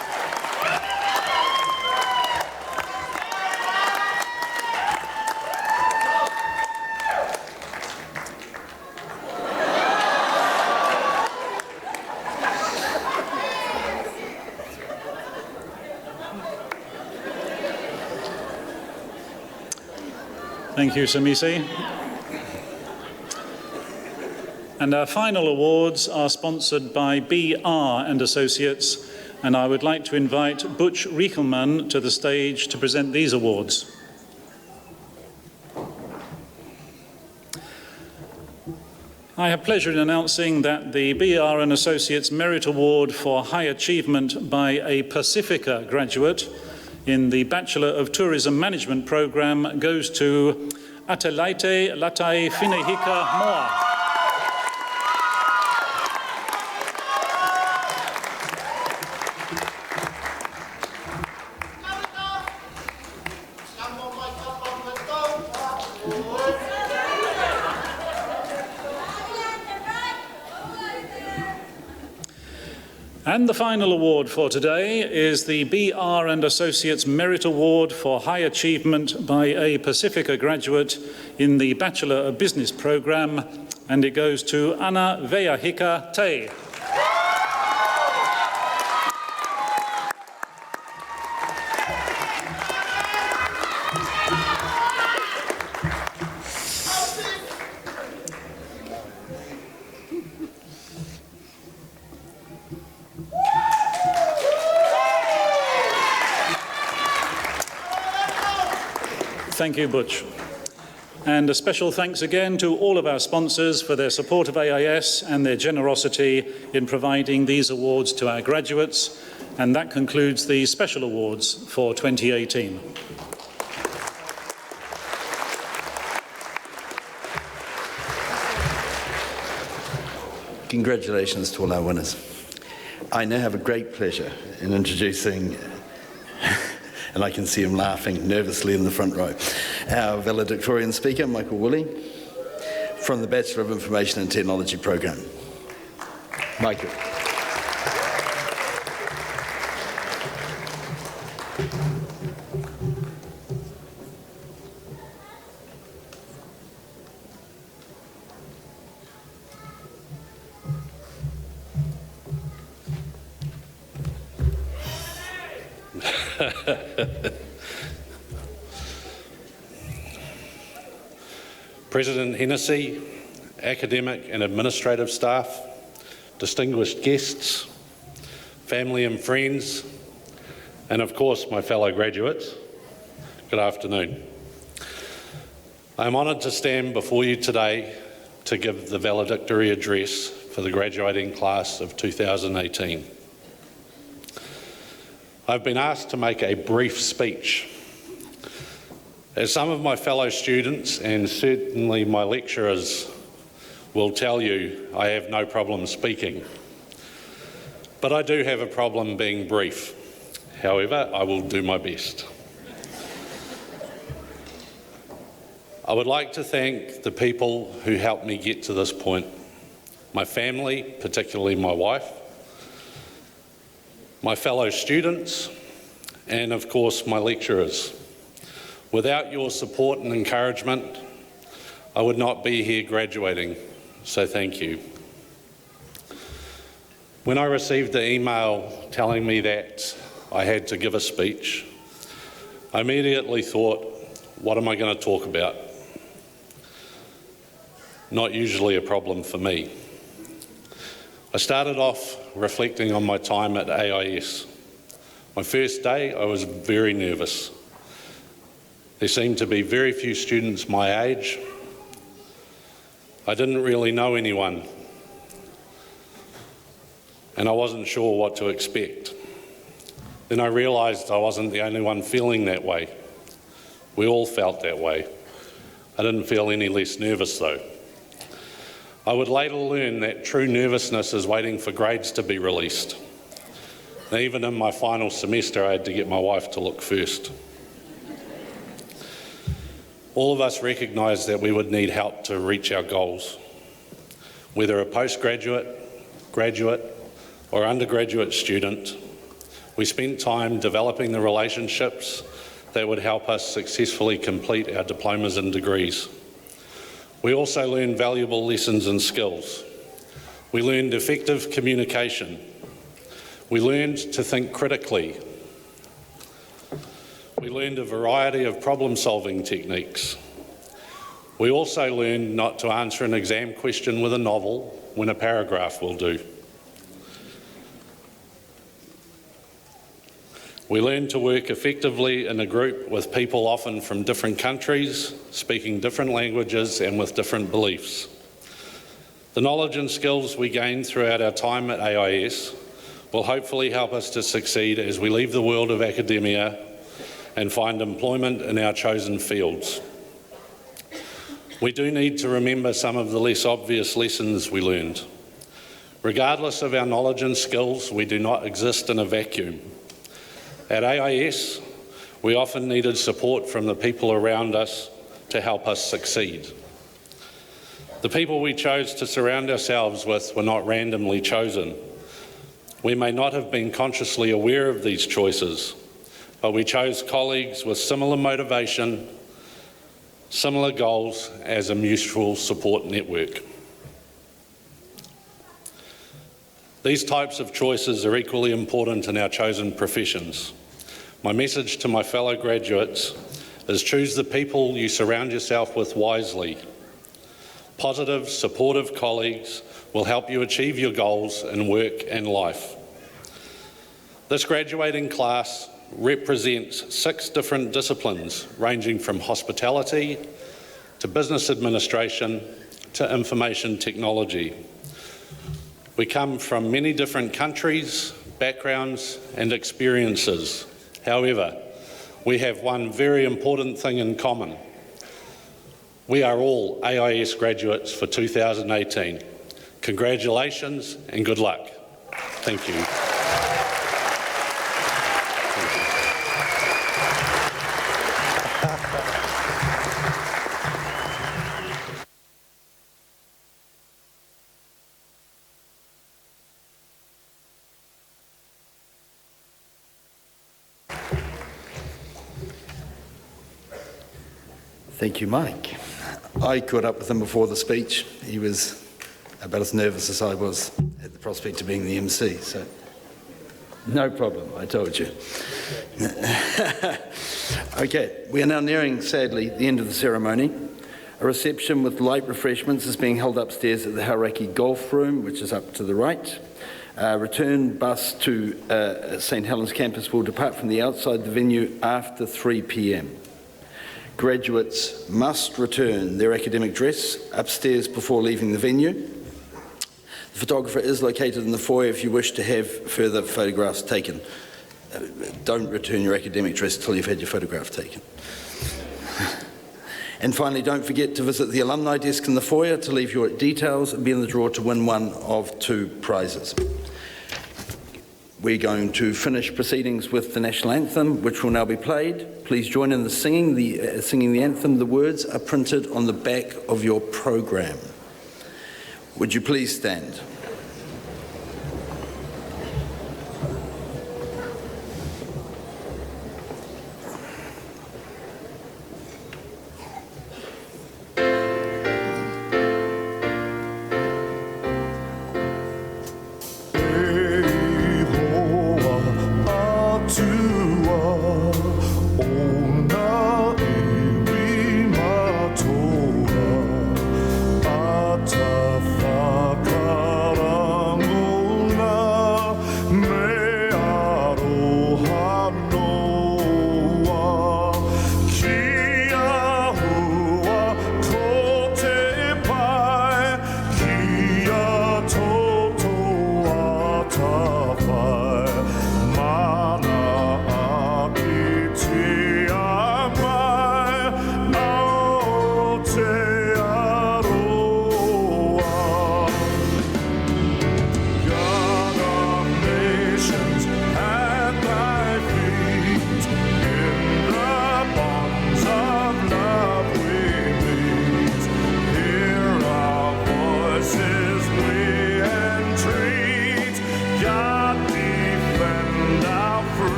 Thank you, Samisi. And our final awards are sponsored by BR and Associates, and I would like to invite Butch Riekelman to the stage to present these awards. I have pleasure in announcing that the BR and Associates Merit Award for High Achievement by a Pacifica graduate in the Bachelor of Tourism Management Programme goes to Atelaite Latai Finehika Moa. And the final award for today is the BR and Associates Merit Award for High Achievement by a Pacifica graduate in the Bachelor of Business Programme, and it goes to Ana Veahika Te. Thank you, Butch. And a special thanks again to all of our sponsors for their support of AIS and their generosity in providing these awards to our graduates. And that concludes the special awards for 2018. Congratulations to all our winners. I now have a great pleasure in introducing, and I can see him laughing nervously in the front row, our valedictorian speaker, Michael Woolley, from the Bachelor of Information and Technology program. Michael. President Hennessy, academic and administrative staff, distinguished guests, family and friends, and of course my fellow graduates, good afternoon. I am honoured to stand before you today to give the valedictory address for the graduating class of 2018. I've been asked to make a brief speech. As some of my fellow students and certainly my lecturers will tell you, I have no problem speaking. But I do have a problem being brief. However, I will do my best. I would like to thank the people who helped me get to this point. My family, particularly my wife, my fellow students, and of course my lecturers. Without your support and encouragement, I would not be here graduating, so thank you. When I received the email telling me that I had to give a speech, I immediately thought, what am I going to talk about? Not usually a problem for me. I started off reflecting on my time at AIS. My first day, I was very nervous. There seemed to be very few students my age. I didn't really know anyone. and I wasn't sure what to expect. Then I realised I wasn't the only one feeling that way. We all felt that way. I didn't feel any less nervous though. I would later learn that true nervousness is waiting for grades to be released. And even in my final semester, I had to get my wife to look first. All of us recognised that we would need help to reach our goals. Whether a postgraduate, graduate, or undergraduate student, we spent time developing the relationships that would help us successfully complete our diplomas and degrees. We also learned valuable lessons and skills. We learned effective communication. We learned to think critically. We learned a variety of problem-solving techniques. We also learned not to answer an exam question with a novel when a paragraph will do. We learned to work effectively in a group with people often from different countries, speaking different languages and with different beliefs. The knowledge and skills we gained throughout our time at AIS will hopefully help us to succeed as we leave the world of academia and find employment in our chosen fields. We do need to remember some of the less obvious lessons we learned. Regardless of our knowledge and skills, we do not exist in a vacuum. At AIS, we often needed support from the people around us to help us succeed. The people we chose to surround ourselves with were not randomly chosen. We may not have been consciously aware of these choices, but we chose colleagues with similar motivation, similar goals as a mutual support network. These types of choices are equally important in our chosen professions. My message to my fellow graduates is choose the people you surround yourself with wisely. Positive, supportive colleagues will help you achieve your goals in work and life. This graduating class represents 6 different disciplines, ranging from hospitality to business administration to information technology. We come from many different countries, backgrounds, and experiences. However, we have one very important thing in common. We are all AIS graduates for 2018. Congratulations and good luck. Thank you. Thank you, Mike. I caught up with him before the speech. He was about as nervous as I was at the prospect of being the MC, so no problem, I told you. Okay, we are now nearing, sadly, the end of the ceremony. A reception with light refreshments is being held upstairs at the Hauraki Golf Room, which is up to the right. A return bus to St Helens campus will depart from the outside the venue after 3 p.m. Graduates must return their academic dress upstairs before leaving the venue. The photographer is located in the foyer if you wish to have further photographs taken. Don't return your academic dress until you've had your photograph taken. And finally, don't forget to visit the alumni desk in the foyer to leave your details and be in the draw to win one of 2 prizes. We're going to finish proceedings with the national anthem, which will now be played. Please join in the singing the anthem. The words are printed on the back of your program. Would you please stand? Atafakara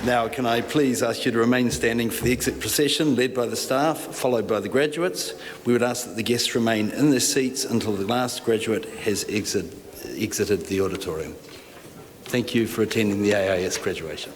Now, can I please ask you to remain standing for the exit procession led by the staff, followed by the graduates. We would ask that the guests remain in their seats until the last graduate has exited the auditorium. Thank you for attending the AIS graduation.